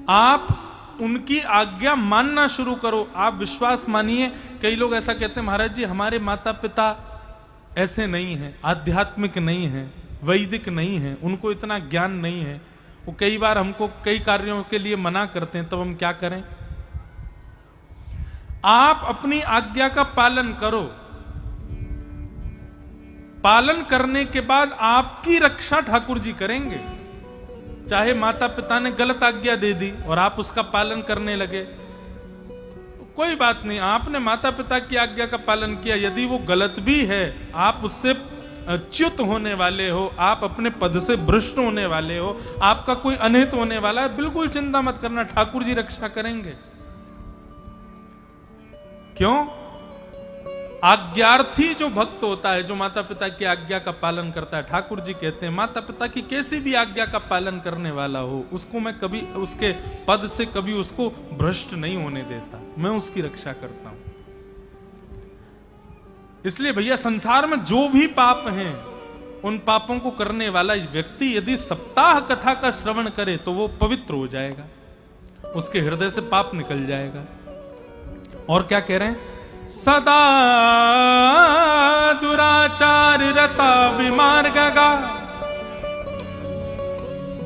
आप उनकी आज्ञा मानना शुरू करो। आप विश्वास मानिए, कई लोग ऐसा कहते हैं महाराज जी हमारे माता पिता ऐसे नहीं हैं, आध्यात्मिक नहीं हैं, वैदिक नहीं हैं, उनको इतना ज्ञान नहीं है, वो कई बार हमको कई कार्यों के लिए मना करते हैं, तब हम क्या करें? आप अपनी आज्ञा का पालन करो। पालन करने के बाद आपकी रक्षा ठाकुर जी करेंगे। चाहे माता पिता ने गलत आज्ञा दे दी और आप उसका पालन करने लगे, कोई बात नहीं, आपने माता पिता की आज्ञा का पालन किया, यदि वो गलत भी है, आप उससे च्युत होने वाले हो, आप अपने पद से भ्रष्ट होने वाले हो, आपका कोई अनहित होने वाला है, बिल्कुल चिंता मत करना, ठाकुर जी रक्षा करेंगे। क्यों? आज्ञार्थी जो भक्त होता है, जो माता पिता की आज्ञा का पालन करता है, ठाकुर जी कहते हैं माता पिता की कैसी भी आज्ञा का पालन करने वाला हो, उसको मैं कभी उसके पद से कभी उसको भ्रष्ट नहीं होने देता, मैं उसकी रक्षा करता हूं। इसलिए भैया संसार में जो भी पाप हैं, उन पापों को करने वाला व्यक्ति यदि सप्ताह कथा का श्रवण करे तो वो पवित्र हो जाएगा, उसके हृदय से पाप निकल जाएगा। और क्या कह रहे हैं? सदा दुराचार रता विमार्गगा,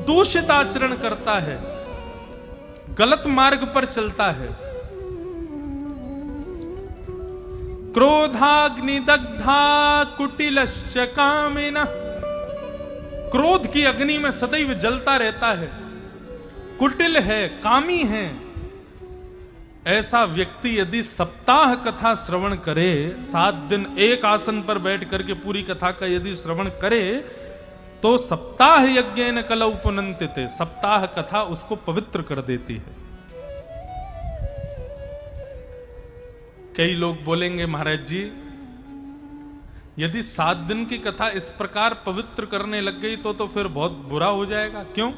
दूषित आचरण करता है, गलत मार्ग पर चलता है, क्रोधाग्नि दग्धा कुटिलश्च कामिनः, क्रोध की अग्नि में सदैव जलता रहता है, कुटिल है, कामी है, ऐसा व्यक्ति यदि सप्ताह कथा श्रवण करे, 7 दिन एक आसन पर बैठ करके पूरी कथा का यदि श्रवण करे, तो सप्ताह यज्ञेन कलौ पुनन्तिते, सप्ताह कथा उसको पवित्र कर देती है। कई लोग बोलेंगे महाराज जी यदि 7 दिन की कथा इस प्रकार पवित्र करने लग गई तो फिर बहुत बुरा हो जाएगा। क्यों?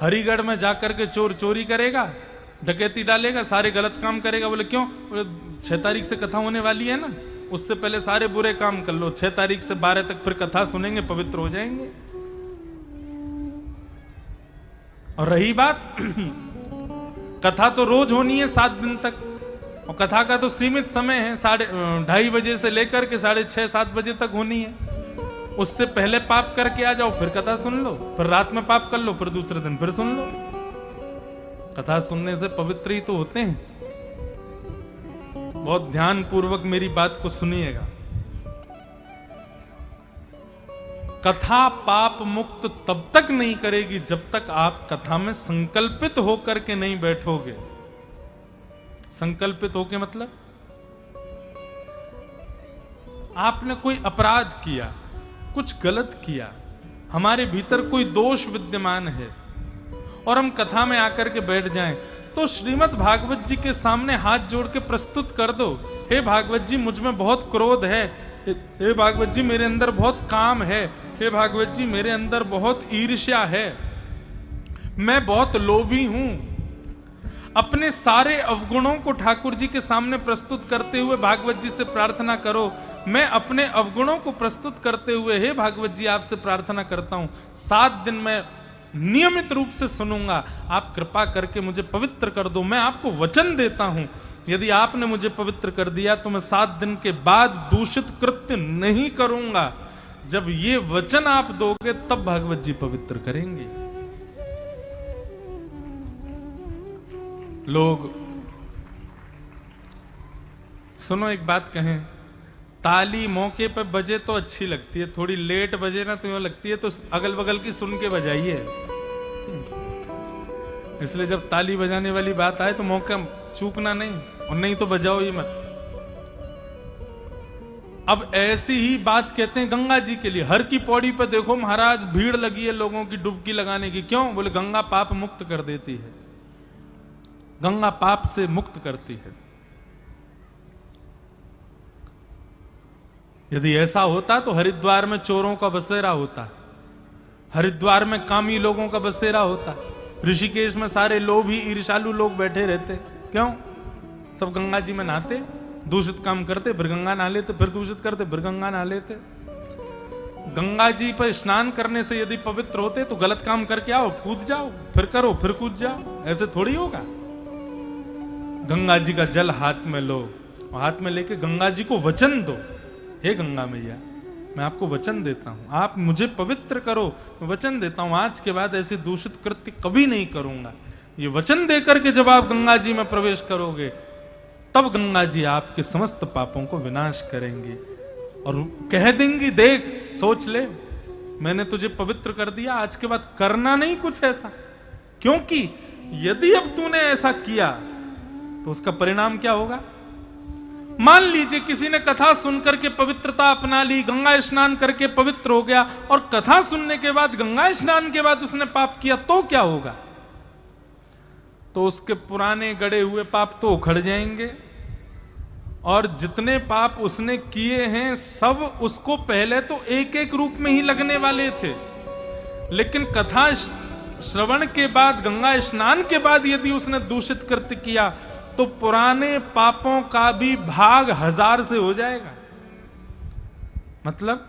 हरिगढ़ में जाकर के चोर चोरी करेगा, डकैती डालेगा, सारे गलत काम करेगा। बोले क्यों? बोले 6 तारीख से कथा होने वाली है ना, उससे पहले सारे बुरे काम कर लो, 6 तारीख से 12 तक फिर कथा सुनेंगे, पवित्र हो जाएंगे। और रही बात कथा तो रोज होनी है 7 दिन तक, और कथा का तो सीमित समय है, 2:30 बजे से लेकर के 6:30-7 बजे तक होनी है। उससे पहले पाप करके आ जाओ, फिर कथा सुन लो, फिर रात में पाप कर लो, फिर दूसरे दिन फिर सुन लो। कथा सुनने से पवित्र ही तो होते हैं। बहुत ध्यान पूर्वक मेरी बात को सुनिएगा। कथा पाप मुक्त तब तक नहीं करेगी जब तक आप कथा में संकल्पित होकर के नहीं बैठोगे। संकल्पित होके मतलब आपने कोई अपराध किया, कुछ गलत किया, हमारे भीतर कोई दोष विद्यमान है और हम कथा में आकर के बैठ जाएं, तो श्रीमद् भागवत जी के सामने हाथ जोड़ के प्रस्तुत कर दो, हे भागवत जी मुझ में बहुत क्रोध है, हे भागवत जी मेरे अंदर बहुत काम है, हे भागवत जी मेरे अंदर बहुत ईर्ष्या है, मैं बहुत लोभी हूं। अपने सारे अवगुणों को ठाकुर जी के सामने प्रस्तुत करते हुए भागवत जी से प्रार्थना करो, मैं अपने अवगुणों को प्रस्तुत करते हुए हे भागवत जी आपसे प्रार्थना करता हूं, 7 दिन में नियमित रूप से सुनूंगा, आप कृपा करके मुझे पवित्र कर दो। मैं आपको वचन देता हूं, यदि आपने मुझे पवित्र कर दिया तो मैं 7 दिन के बाद दूषित कृत्य नहीं करूंगा। जब ये वचन आप दोगे तब भागवत जी पवित्र करेंगे। लोग सुनो एक बात कहें, ताली मौके पर बजे तो अच्छी लगती है, थोड़ी लेट बजे ना तो यूं लगती है तो अगल बगल की सुन के बजाइए। इसलिए जब ताली बजाने वाली बात आए तो मौका चूकना नहीं, और नहीं तो बजाओ ही मत। अब ऐसी ही बात कहते हैं गंगा जी के लिए। हर की पौड़ी पर देखो महाराज भीड़ लगी है लोगों की डुबकी लगाने की। क्यों? बोले गंगा पाप मुक्त कर देती है, गंगा पाप से मुक्त करती है। यदि ऐसा होता तो हरिद्वार में चोरों का बसेरा होता, हरिद्वार में कामी लोगों का बसेरा होता, ऋषिकेश में सारे लोभी ईर्ष्यालु लोग बैठे रहते। क्यों? सब गंगा जी में नहाते, दूषित काम करते, फिर गंगा नहा लेते, फिर दूषित करते, फिर गंगा नहा लेते। गंगा जी पर स्नान करने से यदि पवित्र होते तो गलत काम करके आओ, कूद जाओ, फिर करो, फिर कूद जाओ, ऐसे थोड़ी होगा। गंगा जी का जल हाथ में लो, और हाथ में लेके गंगा जी को वचन दो, हे गंगा मैया मैं आपको वचन देता हूं, आप मुझे पवित्र करो, मैं वचन देता हूं आज के बाद ऐसे दूषित कृत्य कभी नहीं करूंगा। ये वचन देकर के जब आप गंगा जी में प्रवेश करोगे तब गंगा जी आपके समस्त पापों को विनाश करेंगी और कह देंगी, देख सोच ले मैंने तुझे पवित्र कर दिया, आज के बाद करना नहीं कुछ ऐसा। क्योंकि यदि अब तूने ऐसा किया तो उसका परिणाम क्या होगा? मान लीजिए किसी ने कथा सुनकर के पवित्रता अपना ली, गंगा स्नान करके पवित्र हो गया, और कथा सुनने के बाद गंगा स्नान के बाद उसने पाप किया, तो क्या होगा? तो उसके पुराने गड़े हुए पाप तो उखड़ जाएंगे, और जितने पाप उसने किए हैं सब उसको पहले तो एक एक रूप में ही लगने वाले थे, लेकिन कथा श्रवण के बाद, गंगा स्नान के बाद यदि उसने दूषित कृत्य किया तो पुराने पापों का भी भाग 1000 से हो जाएगा। मतलब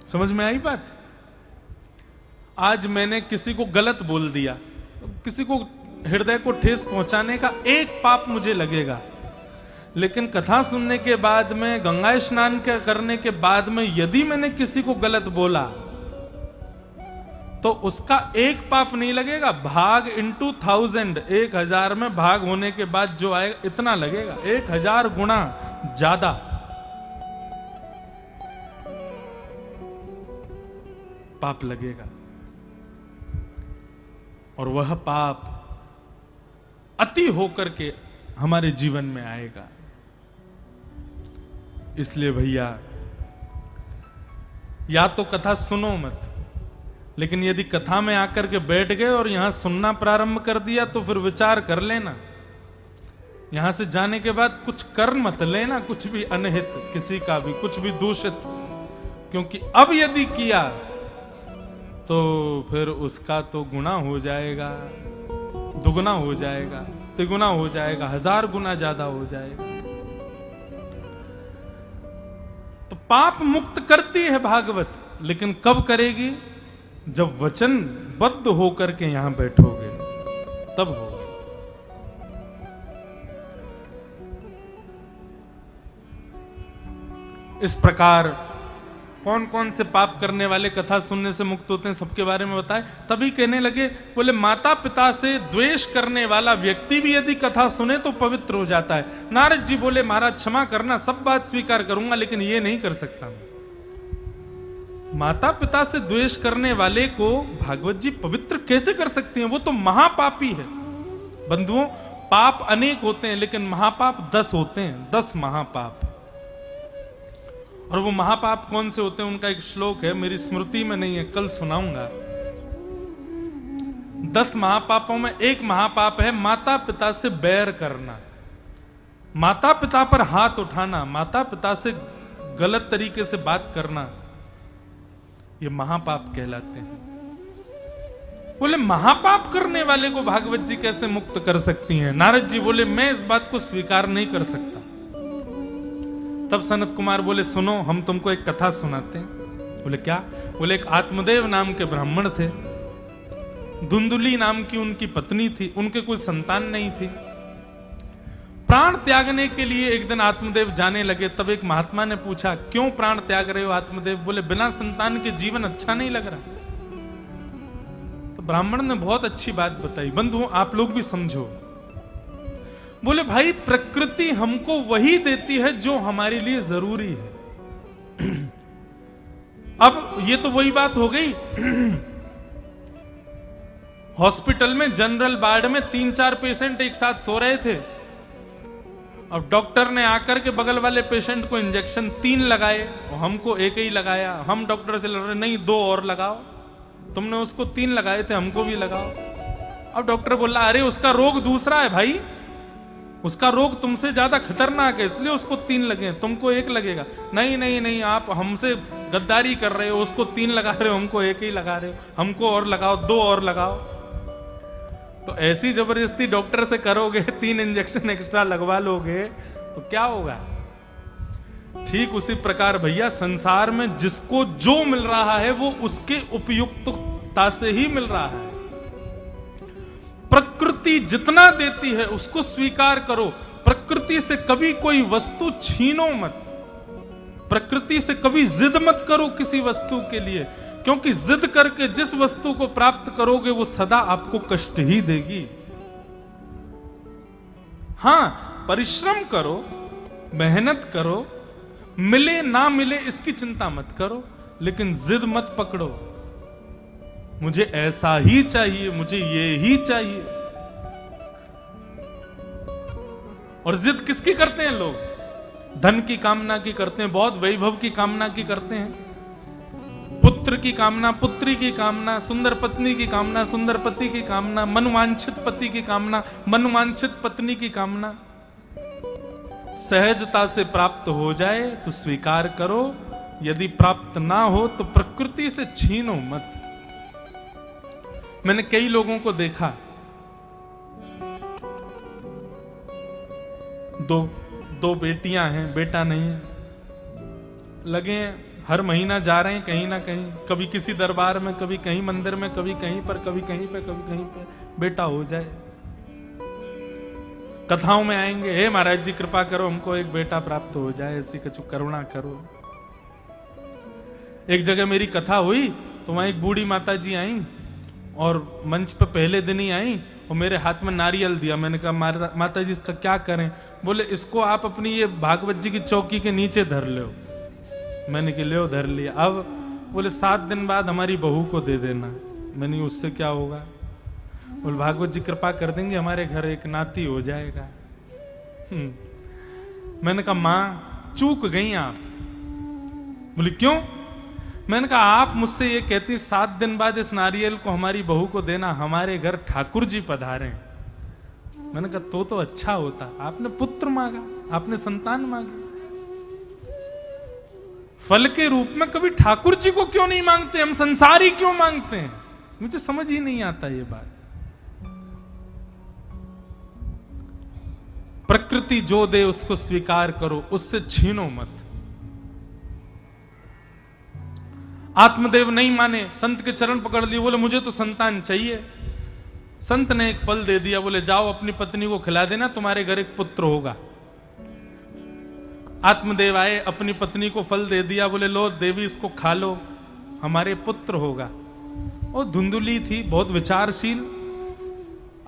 समझ में आई बात? आज मैंने किसी को गलत बोल दिया, किसी को हृदय को ठेस पहुंचाने का एक पाप मुझे लगेगा, लेकिन कथा सुनने के बाद में, गंगा स्नान करने के बाद में यदि मैंने किसी को गलत बोला तो उसका एक पाप नहीं लगेगा, भाग इंटू 1000, 1000 में भाग होने के बाद जो आएगा इतना लगेगा, 1000 गुना ज्यादा। पाप लगेगा, और वह पाप अति होकर के हमारे जीवन में आएगा। इसलिए भैया या तो कथा सुनो मत, लेकिन यदि कथा में आकर के बैठ गए और यहां सुनना प्रारंभ कर दिया तो फिर विचार कर लेना, यहां से जाने के बाद कुछ कर मत लेना, कुछ भी अनहित, किसी का भी कुछ भी दूषित, क्योंकि अब यदि किया तो फिर उसका तो गुना हो जाएगा, दुगुना हो जाएगा, तिगुना हो जाएगा, 1000 गुना ज्यादा हो जाएगा। तो पाप मुक्त करती है भागवत, लेकिन कब करेगी? जब वचनबद्ध होकर के यहां बैठोगे तब होगा। इस प्रकार कौन कौन से पाप करने वाले कथा सुनने से मुक्त होते हैं सबके बारे में बताए। तभी कहने लगे, बोले माता पिता से द्वेष करने वाला व्यक्ति भी यदि कथा सुने तो पवित्र हो जाता है। नारद जी बोले, महाराज क्षमा करना, सब बात स्वीकार करूंगा लेकिन ये नहीं कर सकता मैं। माता पिता से द्वेष करने वाले को भागवत जी पवित्र कैसे कर सकती हैं? वो तो महापापी है। बंधुओं, पाप अनेक होते हैं लेकिन महापाप 10 होते हैं, 10 महापाप। और वो महापाप कौन से होते हैं उनका एक श्लोक है, मेरी स्मृति में नहीं है, कल सुनाऊंगा। 10 महापापों में एक महापाप है माता पिता से बैर करना, माता पिता पर हाथ उठाना, माता पिता से गलत तरीके से बात करना, ये महापाप कहलाते हैं। बोले महापाप करने वाले को भागवत जी कैसे मुक्त कर सकती हैं? नारद जी बोले, मैं इस बात को स्वीकार नहीं कर सकता। तब सनत कुमार बोले, सुनो हम तुमको एक कथा सुनाते हैं। बोले क्या? बोले एक आत्मदेव नाम के ब्राह्मण थे, धुंधुली नाम की उनकी पत्नी थी, उनके कोई संतान नहीं थी। प्राण त्यागने के लिए एक दिन आत्मदेव जाने लगे। तब एक महात्मा ने पूछा, क्यों प्राण त्याग रहे हो आत्मदेव? बोले बिना संतान के जीवन अच्छा नहीं लग रहा। तो ब्राह्मण ने बहुत अच्छी बात बताई। बंधुओं, आप लोग भी समझो, बोले भाई प्रकृति हमको वही देती है जो हमारे लिए जरूरी है। अब ये तो वही बात हो गई, हॉस्पिटल में जनरल वार्ड में 3-4 पेशेंट एक साथ सो रहे थे। अब डॉक्टर ने आकर के बगल वाले पेशेंट को इंजेक्शन 3 लगाए और हमको एक ही लगाया। हम डॉक्टर से लड़ रहे, नहीं 2 और लगाओ, तुमने उसको 3 लगाए थे, हमको भी लगाओ। अब डॉक्टर बोला अरे उसका रोग दूसरा है भाई, उसका रोग तुमसे ज्यादा खतरनाक है, इसलिए उसको 3 लगे, तुमको 1 लगेगा। नहीं नहीं नहीं, आप हमसे गद्दारी कर रहे हो, उसको 3 लगा रहे हो, हमको 1 ही लगा रहे हो, हमको और लगाओ, 2 और लगाओ। तो ऐसी जबरदस्ती डॉक्टर से करोगे, 3 इंजेक्शन एक्स्ट्रा लगवा लोगे तो क्या होगा? ठीक उसी प्रकार भैया संसार में जिसको जो मिल रहा है वो उसके उपयुक्तता से ही मिल रहा है। प्रकृति जितना देती है उसको स्वीकार करो। प्रकृति से कभी कोई वस्तु छीनो मत, प्रकृति से कभी जिद मत करो किसी वस्तु के लिए, क्योंकि जिद करके जिस वस्तु को प्राप्त करोगे वो सदा आपको कष्ट ही देगी। हां, परिश्रम करो, मेहनत करो, मिले ना मिले इसकी चिंता मत करो, लेकिन जिद मत पकड़ो, मुझे ऐसा ही चाहिए, मुझे ये ही चाहिए। और जिद किसकी करते हैं लोग? धन की कामना की करते हैं, बहुत वैभव की कामना की करते हैं, पुत्र की कामना, पुत्री की कामना, सुंदर पत्नी की कामना, सुंदर पति की कामना, मनवांछित पति की कामना, मनवांछित पत्नी की कामना। सहजता से प्राप्त हो जाए तो स्वीकार करो, यदि प्राप्त ना हो तो प्रकृति से छीनो मत। मैंने कई लोगों को देखा, दो बेटियां हैं, बेटा नहीं है, लगे हैं हर महीना जा रहे हैं कहीं ना कहीं, कभी किसी दरबार में, कभी कहीं मंदिर में, कभी कहीं पर, कभी कहीं पे, कभी कहीं पे, बेटा हो जाए। कथाओं में आएंगे, हे महाराज जी कृपा करो हमको एक बेटा प्राप्त हो जाए, ऐसी कुछ करुणा करो। एक जगह मेरी कथा हुई तो वहां एक बूढ़ी माता जी आई और मंच पे पहले दिन ही आई और मेरे हाथ में नारियल दिया। मैंने कहा माता जी इसका क्या करें? बोले इसको आप अपनी ये भागवत जी की चौकी के नीचे धर लो। मैंने कि ले धर लिया। अब बोले 7 दिन बाद हमारी बहू को दे देना। मैंने उससे क्या होगा? बोले भागवत जी कृपा कर देंगे, हमारे घर एक नाती हो जाएगा। मैंने कहा मां चूक गई आप। बोले क्यों? मैंने कहा आप मुझसे ये कहती 7 दिन बाद इस नारियल को हमारी बहू को देना, हमारे घर ठाकुर जी पधारे। मैंने कहा तो अच्छा होता, आपने पुत्र मांगा, आपने संतान मांगा, फल के रूप में कभी ठाकुर जी को क्यों नहीं मांगते? हम संसारी क्यों मांगते हैं? मुझे समझ ही नहीं आता ये बात। प्रकृति जो दे उसको स्वीकार करो, उससे छीनो मत। आत्मदेव नहीं माने, संत के चरण पकड़ लिए, बोले मुझे तो संतान चाहिए। संत ने एक फल दे दिया, बोले जाओ अपनी पत्नी को खिला देना, तुम्हारे घर एक पुत्र होगा। आत्मदेव आए, अपनी पत्नी को फल दे दिया, बोले लो देवी इसको खा लो, हमारे पुत्र होगा। वो धुंधुली थी, बहुत विचारशील,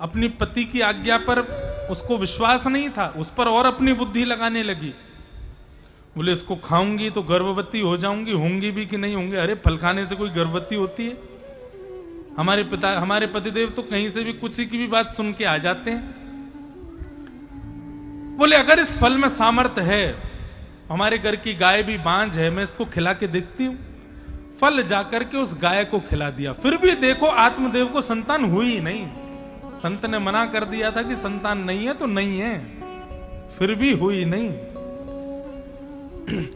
अपनी पति की आज्ञा पर उसको विश्वास नहीं था, उस पर और अपनी बुद्धि लगाने लगी। बोले इसको खाऊंगी तो गर्भवती हो जाऊंगी, होंगी भी कि नहीं होंगे? अरे फल खाने से कोई गर्भवती होती है? हमारे पतिदेव तो कहीं से भी कुछ की भी बात सुन के आ जाते हैं। बोले अगर इस फल में सामर्थ्य है, हमारे घर की गाय भी बांझ है, मैं इसको खिला के देखती हूं। फल जाकर के उस गाय को खिला दिया, फिर भी देखो आत्मदेव को संतान हुई नहीं। संत ने मना कर दिया था कि संतान नहीं है तो नहीं है, फिर भी हुई नहीं।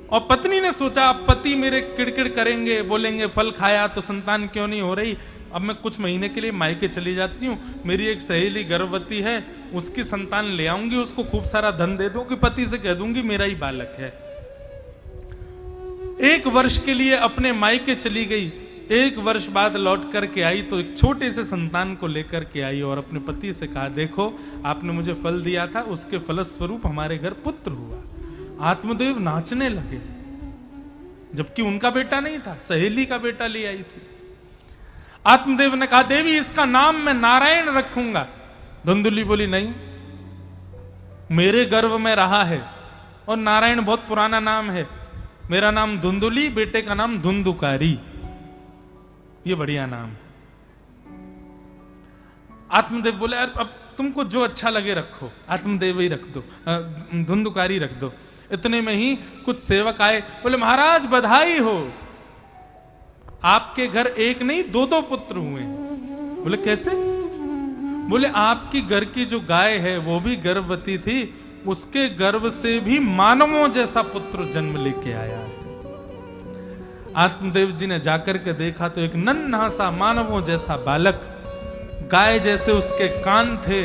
और पत्नी ने सोचा अब पति मेरे किड़किड़ करेंगे, बोलेंगे फल खाया तो संतान क्यों नहीं हो रही, अब मैं कुछ महीने के लिए मायके चली जाती हूँ, मेरी एक सहेली गर्भवती है, उसकी संतान ले आऊंगी, उसको खूब सारा धन दे दूंगी, पति से कह दूंगी मेरा ही बालक है। 1 वर्ष के लिए अपने मायके चली गई। 1 वर्ष बाद लौट करके आई तो एक छोटे से संतान को लेकर के आई और अपने पति से कहा देखो आपने मुझे फल दिया था, उसके फलस्वरूप हमारे घर पुत्र हुआ। आत्मदेव नाचने लगे, जबकि उनका बेटा नहीं था, सहेली का बेटा ले आई थी। आत्मदेव ने कहा देवी इसका नाम मैं नारायण रखूंगा। धुंधुली बोली नहीं, मेरे गर्भ में रहा है। और नारायण बहुत पुराना नाम है। मेरा नाम धुंधुली, बेटे का नाम धुंधुकारी। ये बढ़िया नाम। आत्मदेव बोले अब तुमको जो अच्छा लगे रखो, आत्मदेव ही रख दो, धुंधुकारी रख दो। इतने में ही कुछ सेवक आए, बोले महाराज बधाई हो, आपके घर एक नहीं दो दो पुत्र हुए। बोले कैसे? बोले आपकी घर की जो गाय है वो भी गर्भवती थी, उसके गर्भ से भी मानवों जैसा पुत्र जन्म लेके आया है। आत्मदेव जी ने जाकर के देखा तो एक नन्हा सा मानवों जैसा बालक, गाय जैसे उसके कान थे,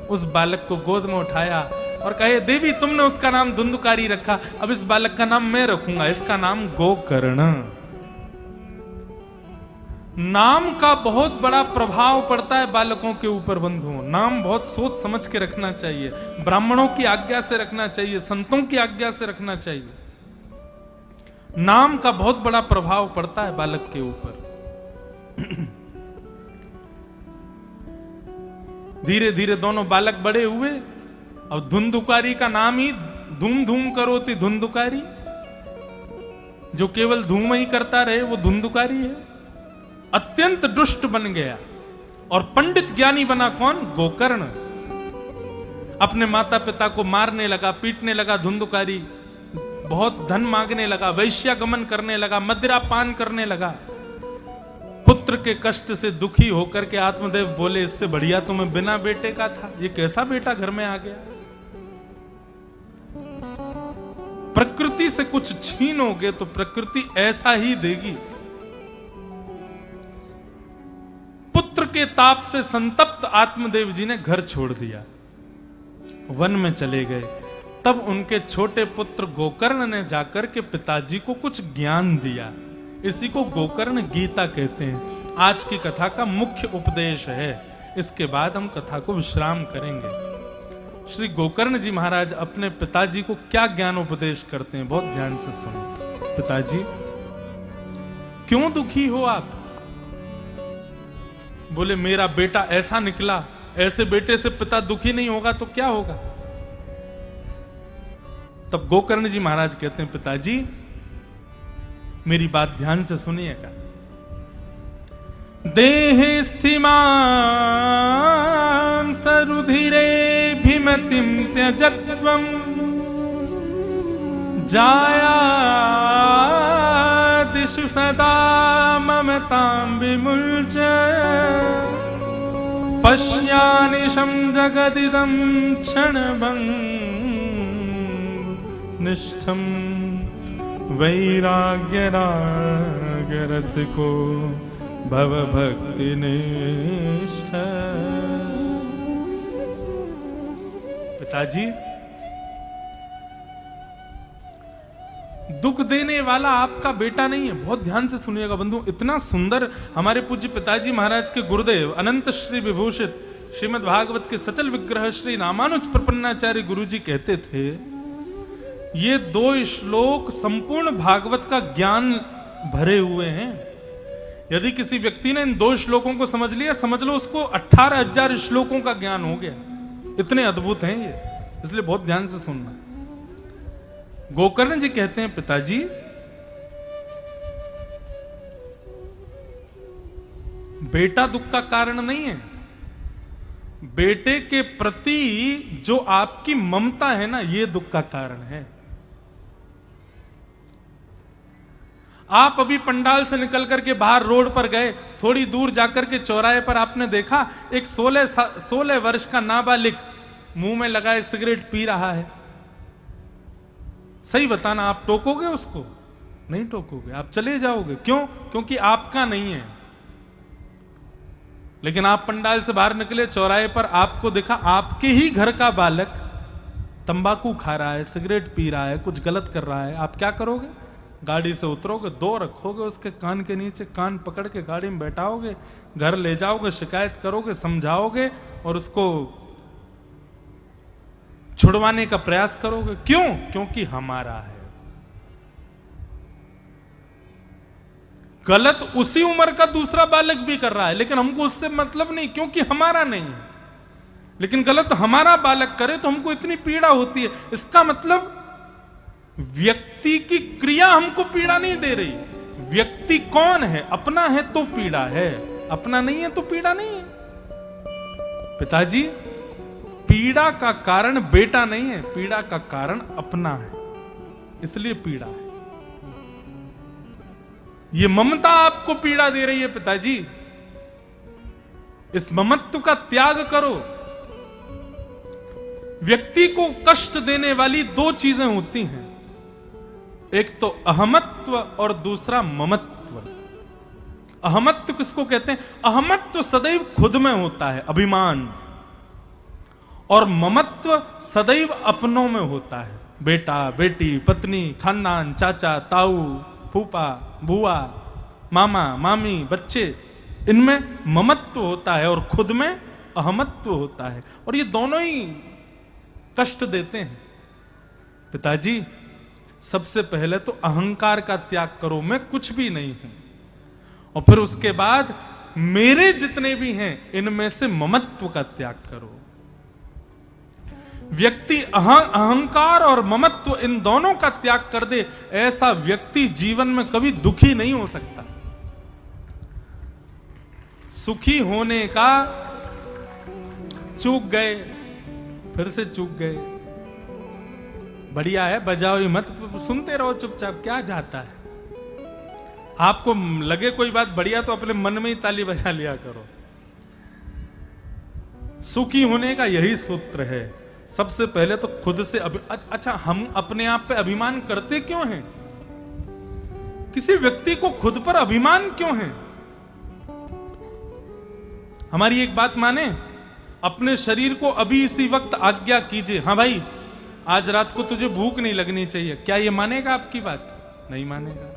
उस बालक को गोद में उठाया और कहे देवी तुमने उसका नाम धुंधुकारी रखा, अब इस बालक का नाम मैं रखूंगा, इसका नाम गोकर्ण। नाम का बहुत बड़ा प्रभाव पड़ता है बालकों के ऊपर बंधुओं। नाम बहुत सोच समझ के रखना चाहिए, ब्राह्मणों की आज्ञा से रखना चाहिए, संतों की आज्ञा से रखना चाहिए। नाम का बहुत बड़ा प्रभाव पड़ता है बालक के ऊपर। धीरे धीरे दोनों बालक बड़े हुए। अब धुंधुकारी का नाम ही धूम धूम करोति धुंधुकारी, जो केवल धूम ही करता रहे वो धुंधुकारी है। अत्यंत दुष्ट बन गया और पंडित ज्ञानी बना कौन? गोकर्ण। अपने माता पिता को मारने लगा, पीटने लगा धुंधुकारी, बहुत धन मांगने लगा, वैश्यागमन करने लगा, मदिरा पान करने लगा। पुत्र के कष्ट से दुखी होकर के आत्मदेव बोले इससे बढ़िया तो मैं बिना बेटे का था, ये कैसा बेटा घर में आ गया। प्रकृति से कुछ छीनोगे तो प्रकृति ऐसा ही देगी। पुत्र के ताप से संतप्त आत्मदेव जी ने घर छोड़ दिया, वन में चले गए। तब उनके छोटे पुत्र गोकर्ण ने जाकर के पिताजी को कुछ ज्ञान दिया। इसी को गोकर्ण गीता कहते हैं। आज की कथा का मुख्य उपदेश है। इसके बाद हम कथा को विश्राम करेंगे। श्री गोकर्ण जी महाराज अपने पिताजी को क्या ज्ञान उपदेश करते हैं, बहुत ध्यान से सुनो। पिताजी क्यों दुखी हो आप? बोले मेरा बेटा ऐसा निकला, ऐसे बेटे से पिता दुखी नहीं होगा तो क्या होगा। तब गोकर्ण जी महाराज कहते हैं पिताजी मेरी बात ध्यान से सुनिएगा। देह स्थिमां सरुधिरे भीमतिम त्यजत्वं जायादिषु सदा ममतां विमुल्च पश्यानिशं जगदिदं क्षणभङ्ग निष्ठं वैराग्यरागरसिको भवभक्तिनिष्ठ। पिताजी दुख देने वाला आपका बेटा नहीं है। बहुत ध्यान से सुनिएगा बंधु, इतना सुंदर हमारे पूज्य पिताजी महाराज के गुरुदेव अनंत श्री विभूषित श्रीमद् भागवत के सचल विग्रह श्री रामानुज प्रपन्नाचार्य गुरु जी कहते थे, ये 2 श्लोक संपूर्ण भागवत का ज्ञान भरे हुए हैं। यदि किसी व्यक्ति ने इन 2 श्लोकों को समझ लिया, समझ लो उसको 18,000 श्लोकों का ज्ञान हो गया। इतने अद्भुत हैं ये, इसलिए बहुत ध्यान से सुनना। गोकर्ण जी कहते हैं पिताजी बेटा दुख का कारण नहीं है, बेटे के प्रति जो आपकी ममता है ना, ये दुख का कारण है। आप अभी पंडाल से निकल करके बाहर रोड पर गए, थोड़ी दूर जाकर के चौराहे पर आपने देखा एक 16 वर्ष का नाबालिग मुंह में लगाए सिगरेट पी रहा है। सही बताना, आप टोकोगे उसको? नहीं टोकोगे, आप चले जाओगे। क्यों? क्योंकि आपका नहीं है। लेकिन आप पंडाल से बाहर निकले, चौराहे पर आपको देखा आपके ही घर का बालक तंबाकू खा रहा है, सिगरेट पी रहा है, कुछ गलत कर रहा है। आप क्या करोगे? गाड़ी से उतरोगे, 2 रखोगे उसके कान के नीचे, कान पकड़ के गाड़ी में बैठाओगे, घर ले जाओगे, शिकायत करोगे, समझाओगे और उसको छुड़वाने का प्रयास करोगे। क्यों? क्योंकि हमारा है। गलत उसी उम्र का दूसरा बालक भी कर रहा है, लेकिन हमको उससे मतलब नहीं, क्योंकि हमारा नहीं है। लेकिन गलत हमारा बालक करे तो हमको इतनी पीड़ा होती है। इसका मतलब व्यक्ति की क्रिया हमको पीड़ा नहीं दे रही। व्यक्ति कौन है? अपना है तो पीड़ा है, अपना नहीं है तो पीड़ा नहीं है। पिताजी, पीड़ा का कारण बेटा नहीं है, पीड़ा का कारण अपना है, इसलिए पीड़ा है। ये ममता आपको पीड़ा दे रही है पिताजी। इस ममत्व का त्याग करो। व्यक्ति को कष्ट देने वाली दो चीजें होती हैं, एक तो अहमत्व और दूसरा ममत्व। अहमत्व किसको कहते हैं? अहमत्व सदैव खुद में होता है, अभिमान, और ममत्व सदैव अपनों में होता है, बेटा, बेटी, पत्नी, खानदान, चाचा, ताऊ, फूफा, बुआ, मामा, मामी, बच्चे, इनमें ममत्व होता है और खुद में अहमत्व होता है, और ये दोनों ही कष्ट देते हैं। पिताजी, सबसे पहले तो अहंकार का त्याग करो, मैं कुछ भी नहीं हूं, और फिर उसके बाद मेरे जितने भी हैं इनमें से ममत्व का त्याग करो। व्यक्ति अहंकार और ममत्व इन दोनों का त्याग कर दे, ऐसा व्यक्ति जीवन में कभी दुखी नहीं हो सकता। सुखी होने का चूक गए, फिर से चूक गए, बढ़िया है, बजाओ ही मत, सुनते रहो चुपचाप, क्या जाता है। आपको लगे कोई बात बढ़िया तो अपने मन में ही ताली बजा लिया करो। सुखी होने का यही सूत्र है। सबसे पहले तो खुद से अच्छा, हम अपने आप पे अभिमान करते क्यों हैं? किसी व्यक्ति को खुद पर अभिमान क्यों है? हमारी एक बात माने, अपने शरीर को अभी इसी वक्त आज्ञा कीजिए, हाँ भाई आज रात को तुझे भूख नहीं लगनी चाहिए, क्या ये मानेगा आपकी बात? नहीं मानेगा।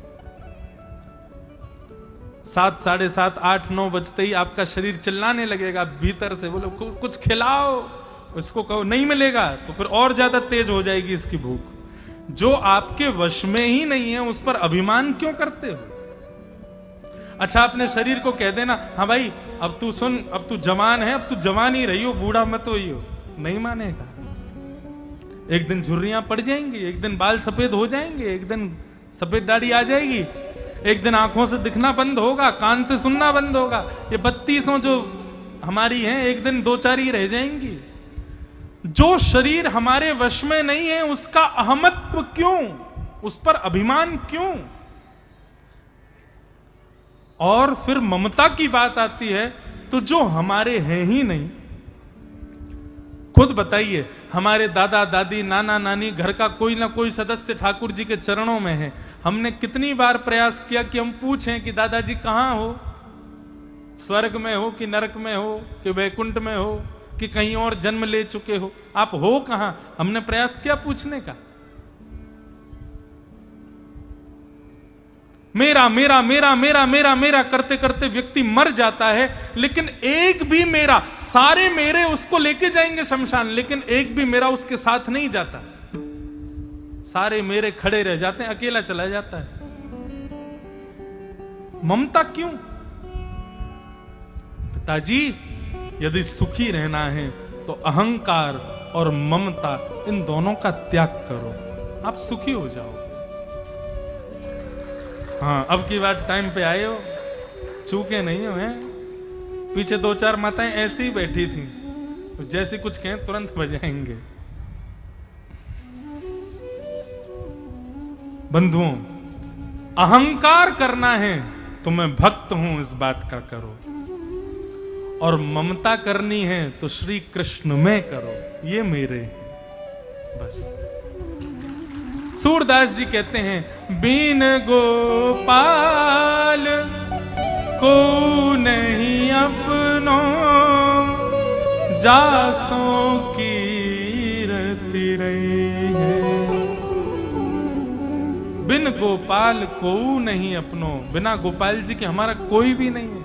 7, 7:30, 8, 9 बजते ही आपका शरीर चिल्लाने लगेगा भीतर से, बोलो कुछ खिलाओ, उसको कहो नहीं मिलेगा तो फिर और ज्यादा तेज हो जाएगी इसकी भूख। जो आपके वश में ही नहीं है उस पर अभिमान क्यों करते हो? अच्छा, अपने शरीर को कह देना, हाँ भाई अब तू सुन, अब तू जवान है, अब तू जवान ही रही हो, बूढ़ा मत होई हो, नहीं मानेगा। एक दिन झुर्रियां पड़ जाएंगी, एक दिन बाल सफेद हो जाएंगे, एक दिन सफेद दाढ़ी आ जाएगी, एक दिन आंखों से दिखना बंद होगा, कान से सुनना बंद होगा। ये 32 जो हमारी हैं एक दिन 2-4 ही रह जाएंगी। जो शरीर हमारे वश में नहीं है उसका अहमत्व क्यों, उस पर अभिमान क्यों? और फिर ममता की बात आती है तो जो हमारे हैं ही नहीं, खुद बताइए, हमारे दादा दादी, नाना नानी, घर का कोई ना कोई सदस्य ठाकुर जी के चरणों में है। हमने कितनी बार प्रयास किया कि हम पूछें कि दादाजी कहां हो, स्वर्ग में हो कि नरक में हो कि वैकुंठ में हो कि कहीं और जन्म ले चुके हो, आप हो कहां? हमने प्रयास किया पूछने का? मेरा मेरा मेरा मेरा मेरा मेरा करते करते व्यक्ति मर जाता है, लेकिन एक भी मेरा, सारे मेरे उसको लेके जाएंगे शमशान, लेकिन एक भी मेरा उसके साथ नहीं जाता। सारे मेरे खड़े रह जाते हैं, अकेला चला जाता है। ममता क्यों? पिताजी, यदि सुखी रहना है तो अहंकार और ममता इन दोनों का त्याग करो, आप सुखी हो जाओ। हाँ, अब की बात टाइम पे आए हो, चूके नहीं हो हैं। पीछे 2-4 माताएं ऐसी ही बैठी थी, तो जैसे कुछ कहें तुरंत बजाएंगे। बंधुओं, अहंकार करना है तो मैं भक्त हूं इस बात का करो, और ममता करनी है तो श्री कृष्ण में करो, ये मेरे हैं बस। सूरदास जी कहते हैं, बिन गोपाल को नहीं अपनो, जासों की रति रही है। बिन गोपाल को नहीं अपनो, बिना गोपाल जी के हमारा कोई भी नहीं है,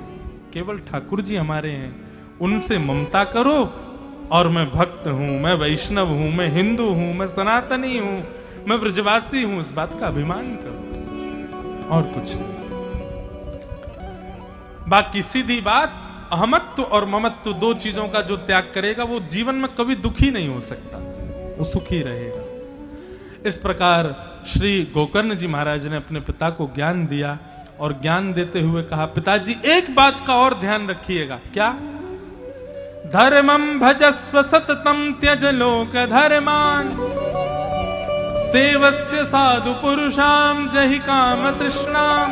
केवल ठाकुर जी हमारे हैं। उनसे ममता करो, और मैं भक्त हूं, मैं वैष्णव हूं, मैं हिंदू हूं, मैं सनातनी हूं, मैं ब्रजवासी हूं, इस बात का अभिमान करो, और कुछ नहीं। बाकी सीधी बात, अहमत्व और ममत्व दो चीजों का जो त्याग करेगा वो जीवन में कभी दुखी नहीं हो सकता, वो सुखी रहेगा। इस प्रकार श्री गोकर्ण जी महाराज ने अपने पिता को ज्ञान दिया और ज्ञान देते हुए कहा, पिताजी एक बात का और ध्यान रखिएगा। क्या? धर्मम भजस्व सततम त्यज लोक धर्मान सेवस्य साधु पुरुषाम जहि काम तृष्णाम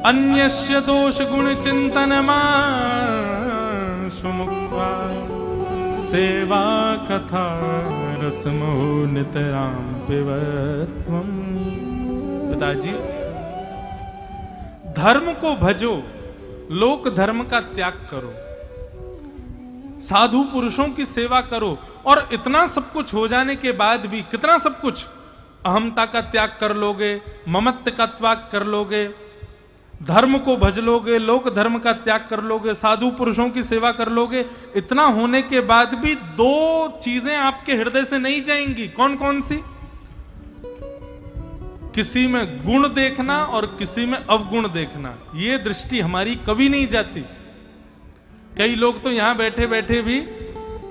अन्यस्य दोष गुण चिंतन सुमुक्त्वा सेवा कथा रसमो नितराम पिबत्वम्। पिताजी, धर्म को भजो, लोक धर्म का त्याग करो, साधु पुरुषों की सेवा करो, और इतना सब कुछ हो जाने के बाद भी कितना सब कुछ, अहमता का त्याग कर लोगे, ममत्व का त्याग कर लोगे, धर्म को भज लोगे, लोक धर्म का त्याग कर लोगे, साधु पुरुषों की सेवा कर लोगे, इतना होने के बाद भी दो चीजें आपके हृदय से नहीं जाएंगी। कौन कौन सी? किसी में गुण देखना और किसी में अवगुण देखना। ये दृष्टि हमारी कभी नहीं जाती। कई लोग तो यहां बैठे बैठे भी,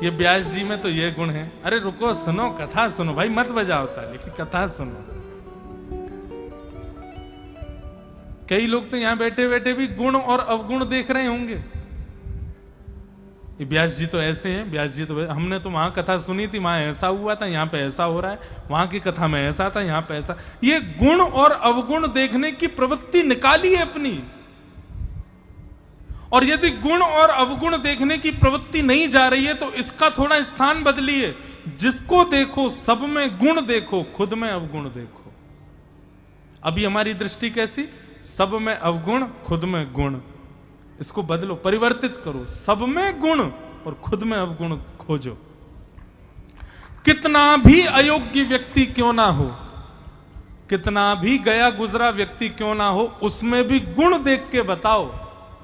ये व्यास जी में तो ये गुण है, अरे रुको सुनो, कथा सुनो भाई, मत बजाओ ताली, कथा सुनो। कई लोग तो यहां बैठे बैठे भी गुण और अवगुण देख रहे होंगे। ये व्यास जी तो ऐसे हैं, व्यास जी तो, हमने तो वहां कथा सुनी थी, वहां ऐसा हुआ था, यहाँ पे ऐसा हो रहा है, वहां की कथा में ऐसा था, यहाँ पे ऐसा। ये गुण और अवगुण देखने की प्रवृत्ति निकाली है अपनी। और यदि गुण और अवगुण देखने की प्रवृत्ति नहीं जा रही है तो इसका थोड़ा स्थान बदलिए। जिसको देखो सब में गुण देखो, खुद में अवगुण देखो। अभी हमारी दृष्टि कैसी? सब में अवगुण, खुद में गुण। इसको बदलो, परिवर्तित करो, सब में गुण और खुद में अवगुण खोजो। कितना भी अयोग्य व्यक्ति क्यों ना हो, कितना भी गया गुजरा व्यक्ति क्यों ना हो, उसमें भी गुण देख के बताओ,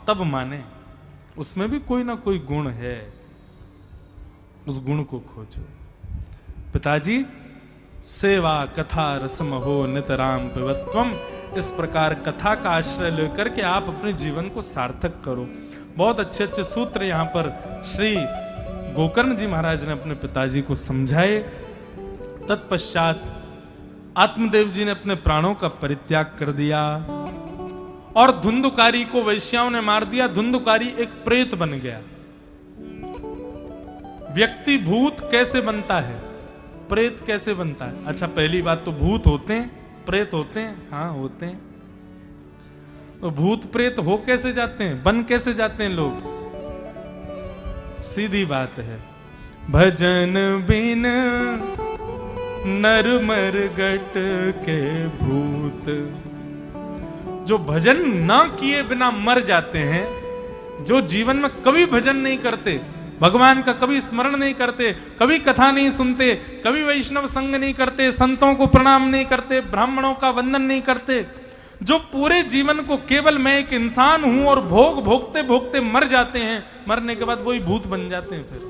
तब माने। उसमें भी कोई ना कोई गुण है, उस गुण को खोजो। पिताजी, सेवा कथा रसम हो नितराम पिबत्वम्। इस प्रकार कथा का आश्रय लेकर के आप अपने जीवन को सार्थक करो। बहुत अच्छे अच्छे सूत्र यहाँ पर श्री गोकर्ण जी महाराज ने अपने पिताजी को समझाए। तत्पश्चात आत्मदेव जी ने अपने प्राणों का परित्याग कर दिया और धुंधुकारी को वैश्याओं ने मार दिया। धुंधुकारी एक प्रेत बन गया। व्यक्ति भूत कैसे बनता है, प्रेत कैसे बनता है? अच्छा, पहली बात तो भूत होते हैं, प्रेत होते हैं? हाँ होते हैं। तो भूत प्रेत हो कैसे जाते हैं, बन कैसे जाते हैं लोग? सीधी बात है, भजन बिन नर मर गट के भूत। जो भजन ना किए बिना मर जाते हैं, जो जीवन में कभी भजन नहीं करते, भगवान का कभी स्मरण नहीं करते, कभी कथा नहीं सुनते, कभी वैष्णव संग नहीं करते, संतों को प्रणाम नहीं करते, ब्राह्मणों का वंदन नहीं करते, जो पूरे जीवन को केवल मैं एक इंसान हूं और भोग भोगते भोगते मर जाते हैं, मरने के बाद वही भूत बन जाते हैं फिर।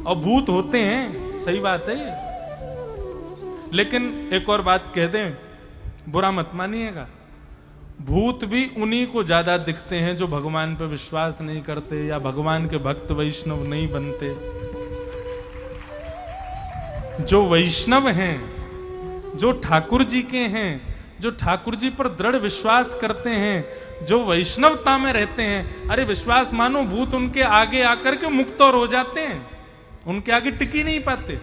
और भूत होते हैं, सही बात है ये। लेकिन एक और बात कह दें, बुरा मत मानिएगा, भूत भी उन्हीं को ज्यादा दिखते हैं जो भगवान पर विश्वास नहीं करते या भगवान के भक्त वैष्णव नहीं बनते। जो वैष्णव हैं, जो ठाकुर जी के हैं, जो ठाकुर जी पर दृढ़ विश्वास करते हैं, जो वैष्णवता में रहते हैं, अरे विश्वास मानो, भूत उनके आगे आकर के मुक्त और हो जाते हैं, उनके आगे टिकी नहीं पाते।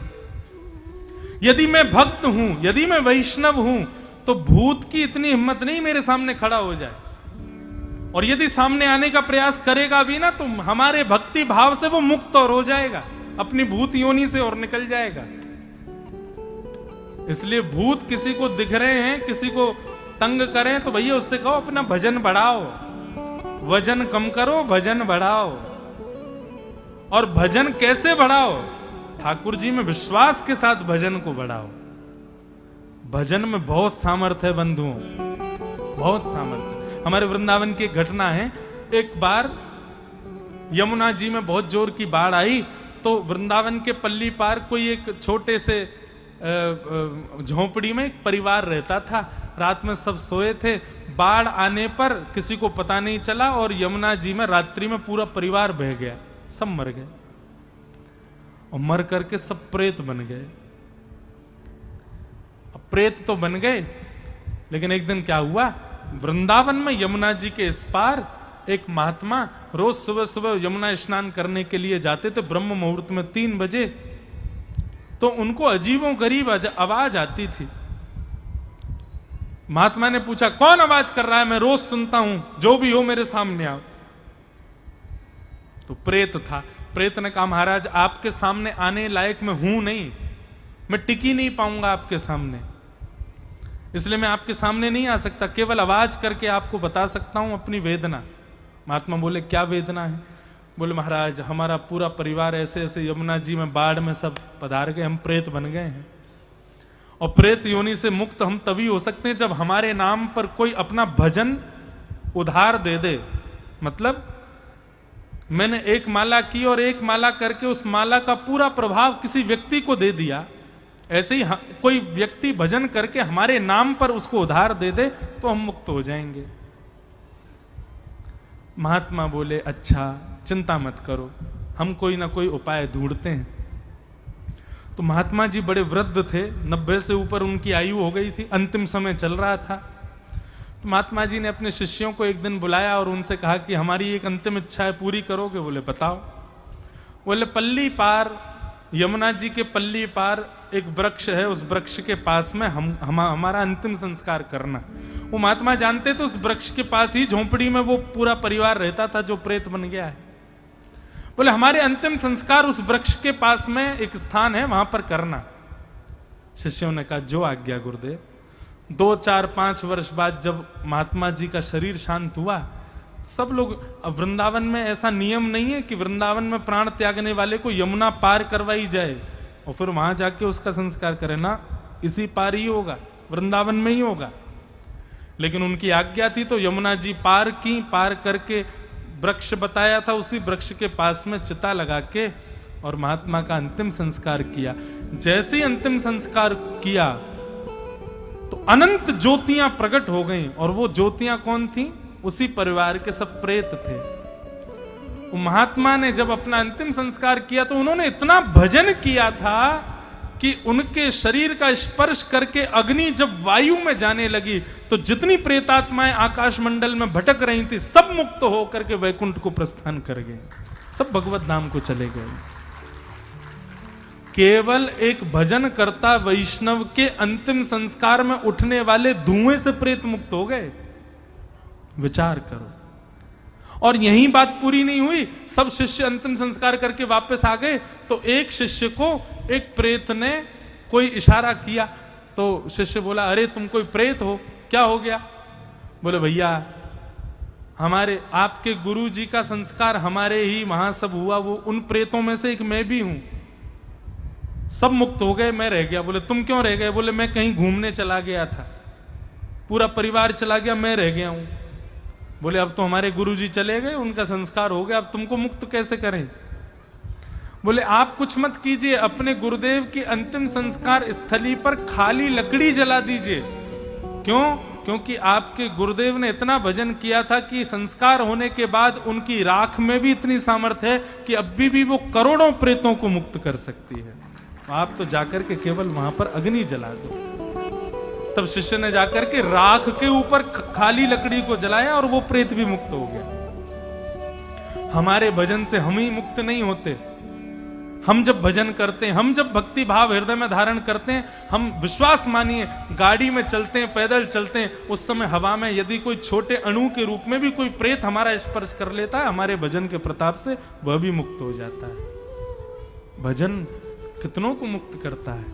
यदि मैं भक्त हूं, यदि मैं वैष्णव हूं, तो भूत की इतनी हिम्मत नहीं मेरे सामने खड़ा हो जाए। और यदि सामने आने का प्रयास करेगा भी ना, तो हमारे भक्ति भाव से वो मुक्त और हो जाएगा, अपनी भूत योनि से और निकल जाएगा। इसलिए भूत किसी को दिख रहे हैं, किसी को तंग करें, तो भैया उससे कहो अपना भजन बढ़ाओ, वजन कम करो, भजन बढ़ाओ। और भजन कैसे बढ़ाओ? ठाकुर जी में विश्वास के साथ भजन को बढ़ाओ। भजन में बहुत सामर्थ्य है बंधुओं, बहुत सामर्थ्य। हमारे वृंदावन की एक घटना है, एक बार यमुना जी में बहुत जोर की बाढ़ आई, तो वृंदावन के पल्ली पार कोई एक छोटे से झोंपड़ी में एक परिवार रहता था। रात में सब सोए थे, बाढ़ आने पर किसी को पता नहीं चला और यमुना जी में रात्रि में पूरा परिवार बह गया, सब मर गए और मर करके सब प्रेत बन गए। अब प्रेत तो बन गए, लेकिन एक दिन क्या हुआ, वृंदावन में यमुना जी के इस पार एक महात्मा रोज सुबह सुबह यमुना स्नान करने के लिए जाते थे ब्रह्म मुहूर्त में 3 बजे। तो उनको अजीबों गरीब आवाज आती थी। महात्मा ने पूछा कौन आवाज कर रहा है, मैं रोज सुनता हूं, जो भी हो मेरे सामने आओ। तो प्रेत था। प्रेत ने कहा महाराज आपके सामने आने लायक मैं हूं नहीं, मैं टिक ही नहीं पाऊंगा आपके सामने, इसलिए मैं आपके सामने नहीं आ सकता, केवल आवाज करके आपको बता सकता हूं अपनी वेदना। महात्मा बोले क्या वेदना है? बोले महाराज हमारा पूरा परिवार ऐसे ऐसे यमुना जी में बाढ़ में सब पधार गए, हम प्रेत बन गए हैं। और प्रेत योनि से मुक्त हम तभी हो सकते हैं जब हमारे नाम पर कोई अपना भजन उधार दे दे। मतलब मैंने एक माला की और एक माला करके उस माला का पूरा प्रभाव किसी व्यक्ति को दे दिया, ऐसे ही कोई व्यक्ति भजन करके हमारे नाम पर उसको उधार दे दे तो हम मुक्त हो जाएंगे। महात्मा बोले अच्छा चिंता मत करो, हम कोई ना कोई उपाय ढूंढते हैं। तो महात्मा जी बड़े वृद्ध थे, 90 से ऊपर उनकी आयु हो गई थी, अंतिम समय चल रहा था। तो महात्मा जी ने अपने शिष्यों को एक दिन बुलाया और उनसे कहा कि हमारी एक अंतिम इच्छा है, पूरी करोगे? बोले बताओ। बोले पल्ली पार, यमुना जी के पल्ली पार एक वृक्ष है, उस वृक्ष के पास में हमारा अंतिम संस्कार करना। वो महात्मा जानते थे उस वृक्ष के पास ही झोंपड़ी में वो पूरा परिवार रहता था जो प्रेत बन गया है। बोले हमारे अंतिम संस्कार उस वृक्ष के पास में एक स्थान है, वहां पर करना। शिष्यों ने कहा जो आज्ञा गुरुदेव। 2, 4, 5 वर्ष बाद जब महात्मा जी का शरीर शांत हुआ, सब लोग, वृंदावन में ऐसा नियम नहीं है कि वृंदावन में प्राण त्यागने वाले को यमुना पार करवाई जाए और फिर वहां जाके उसका संस्कार करे ना, इसी पार ही होगा, वृंदावन में ही होगा। लेकिन उनकी आज्ञा थी तो यमुना जी पार की, पार करके वृक्ष बताया था, उसी वृक्ष के पास में चिता लगा के और महात्मा का अंतिम संस्कार किया। जैसे ही अंतिम संस्कार किया तो अनंत ज्योतियां प्रकट हो गईं, और वो ज्योतियां कौन थी? उसी परिवार के सब प्रेत थे। वो महात्मा ने जब अपना अंतिम संस्कार किया तो उन्होंने इतना भजन किया था कि उनके शरीर का स्पर्श करके अग्नि जब वायु में जाने लगी तो जितनी प्रेतात्माएं आकाश मंडल में भटक रही थी सब मुक्त होकर के वैकुंठ को प्रस्थान कर गए, सब भगवत धाम को चले गए। केवल एक भजन करता वैष्णव के अंतिम संस्कार में उठने वाले धुएं से प्रेत मुक्त हो गए। विचार करो। और यही बात पूरी नहीं हुई, सब शिष्य अंतिम संस्कार करके वापस आ गए तो एक शिष्य को एक प्रेत ने कोई इशारा किया तो शिष्य बोला अरे तुम कोई प्रेत हो, क्या हो गया? बोले भैया हमारे आपके गुरु जी का संस्कार हमारे ही वहां सब हुआ, वो उन प्रेतों में से एक मैं भी हूं, सब मुक्त हो गए, मैं रह गया। बोले तुम क्यों रह गए? बोले मैं कहीं घूमने चला गया था, पूरा परिवार चला गया, मैं रह गया हूं। बोले अब तो हमारे गुरुजी चले गए, उनका संस्कार हो गया, अब तुमको मुक्त कैसे करें? बोले आप कुछ मत कीजिए, अपने गुरुदेव की अंतिम संस्कार स्थली पर खाली लकड़ी जला दीजिए। क्यों? क्योंकि आपके गुरुदेव ने इतना भजन किया था कि संस्कार होने के बाद उनकी राख में भी इतनी सामर्थ्य है कि अभी भी वो करोड़ों प्रेतों को मुक्त कर सकती है। आप तो जाकर के केवल वहां पर अग्नि जला दो। तब शिष्य ने जाकर के राख के ऊपर खाली लकड़ी को जलाया और वो प्रेत भी मुक्त हो गया। हमारे भजन से हम ही मुक्त नहीं होते। हम जब भजन करते हैं, हम जब भक्ति भाव हृदय में धारण करते हैं, हम विश्वास मानिए गाड़ी में चलते हैं, पैदल चलते हैं, उस समय हवा में यदि कोई छोटे अणु के रूप में भी कोई प्रेत हमारा स्पर्श कर लेता है, हमारे भजन के प्रताप से वह भी मुक्त हो जाता है। भजन कितनों को मुक्त करता है।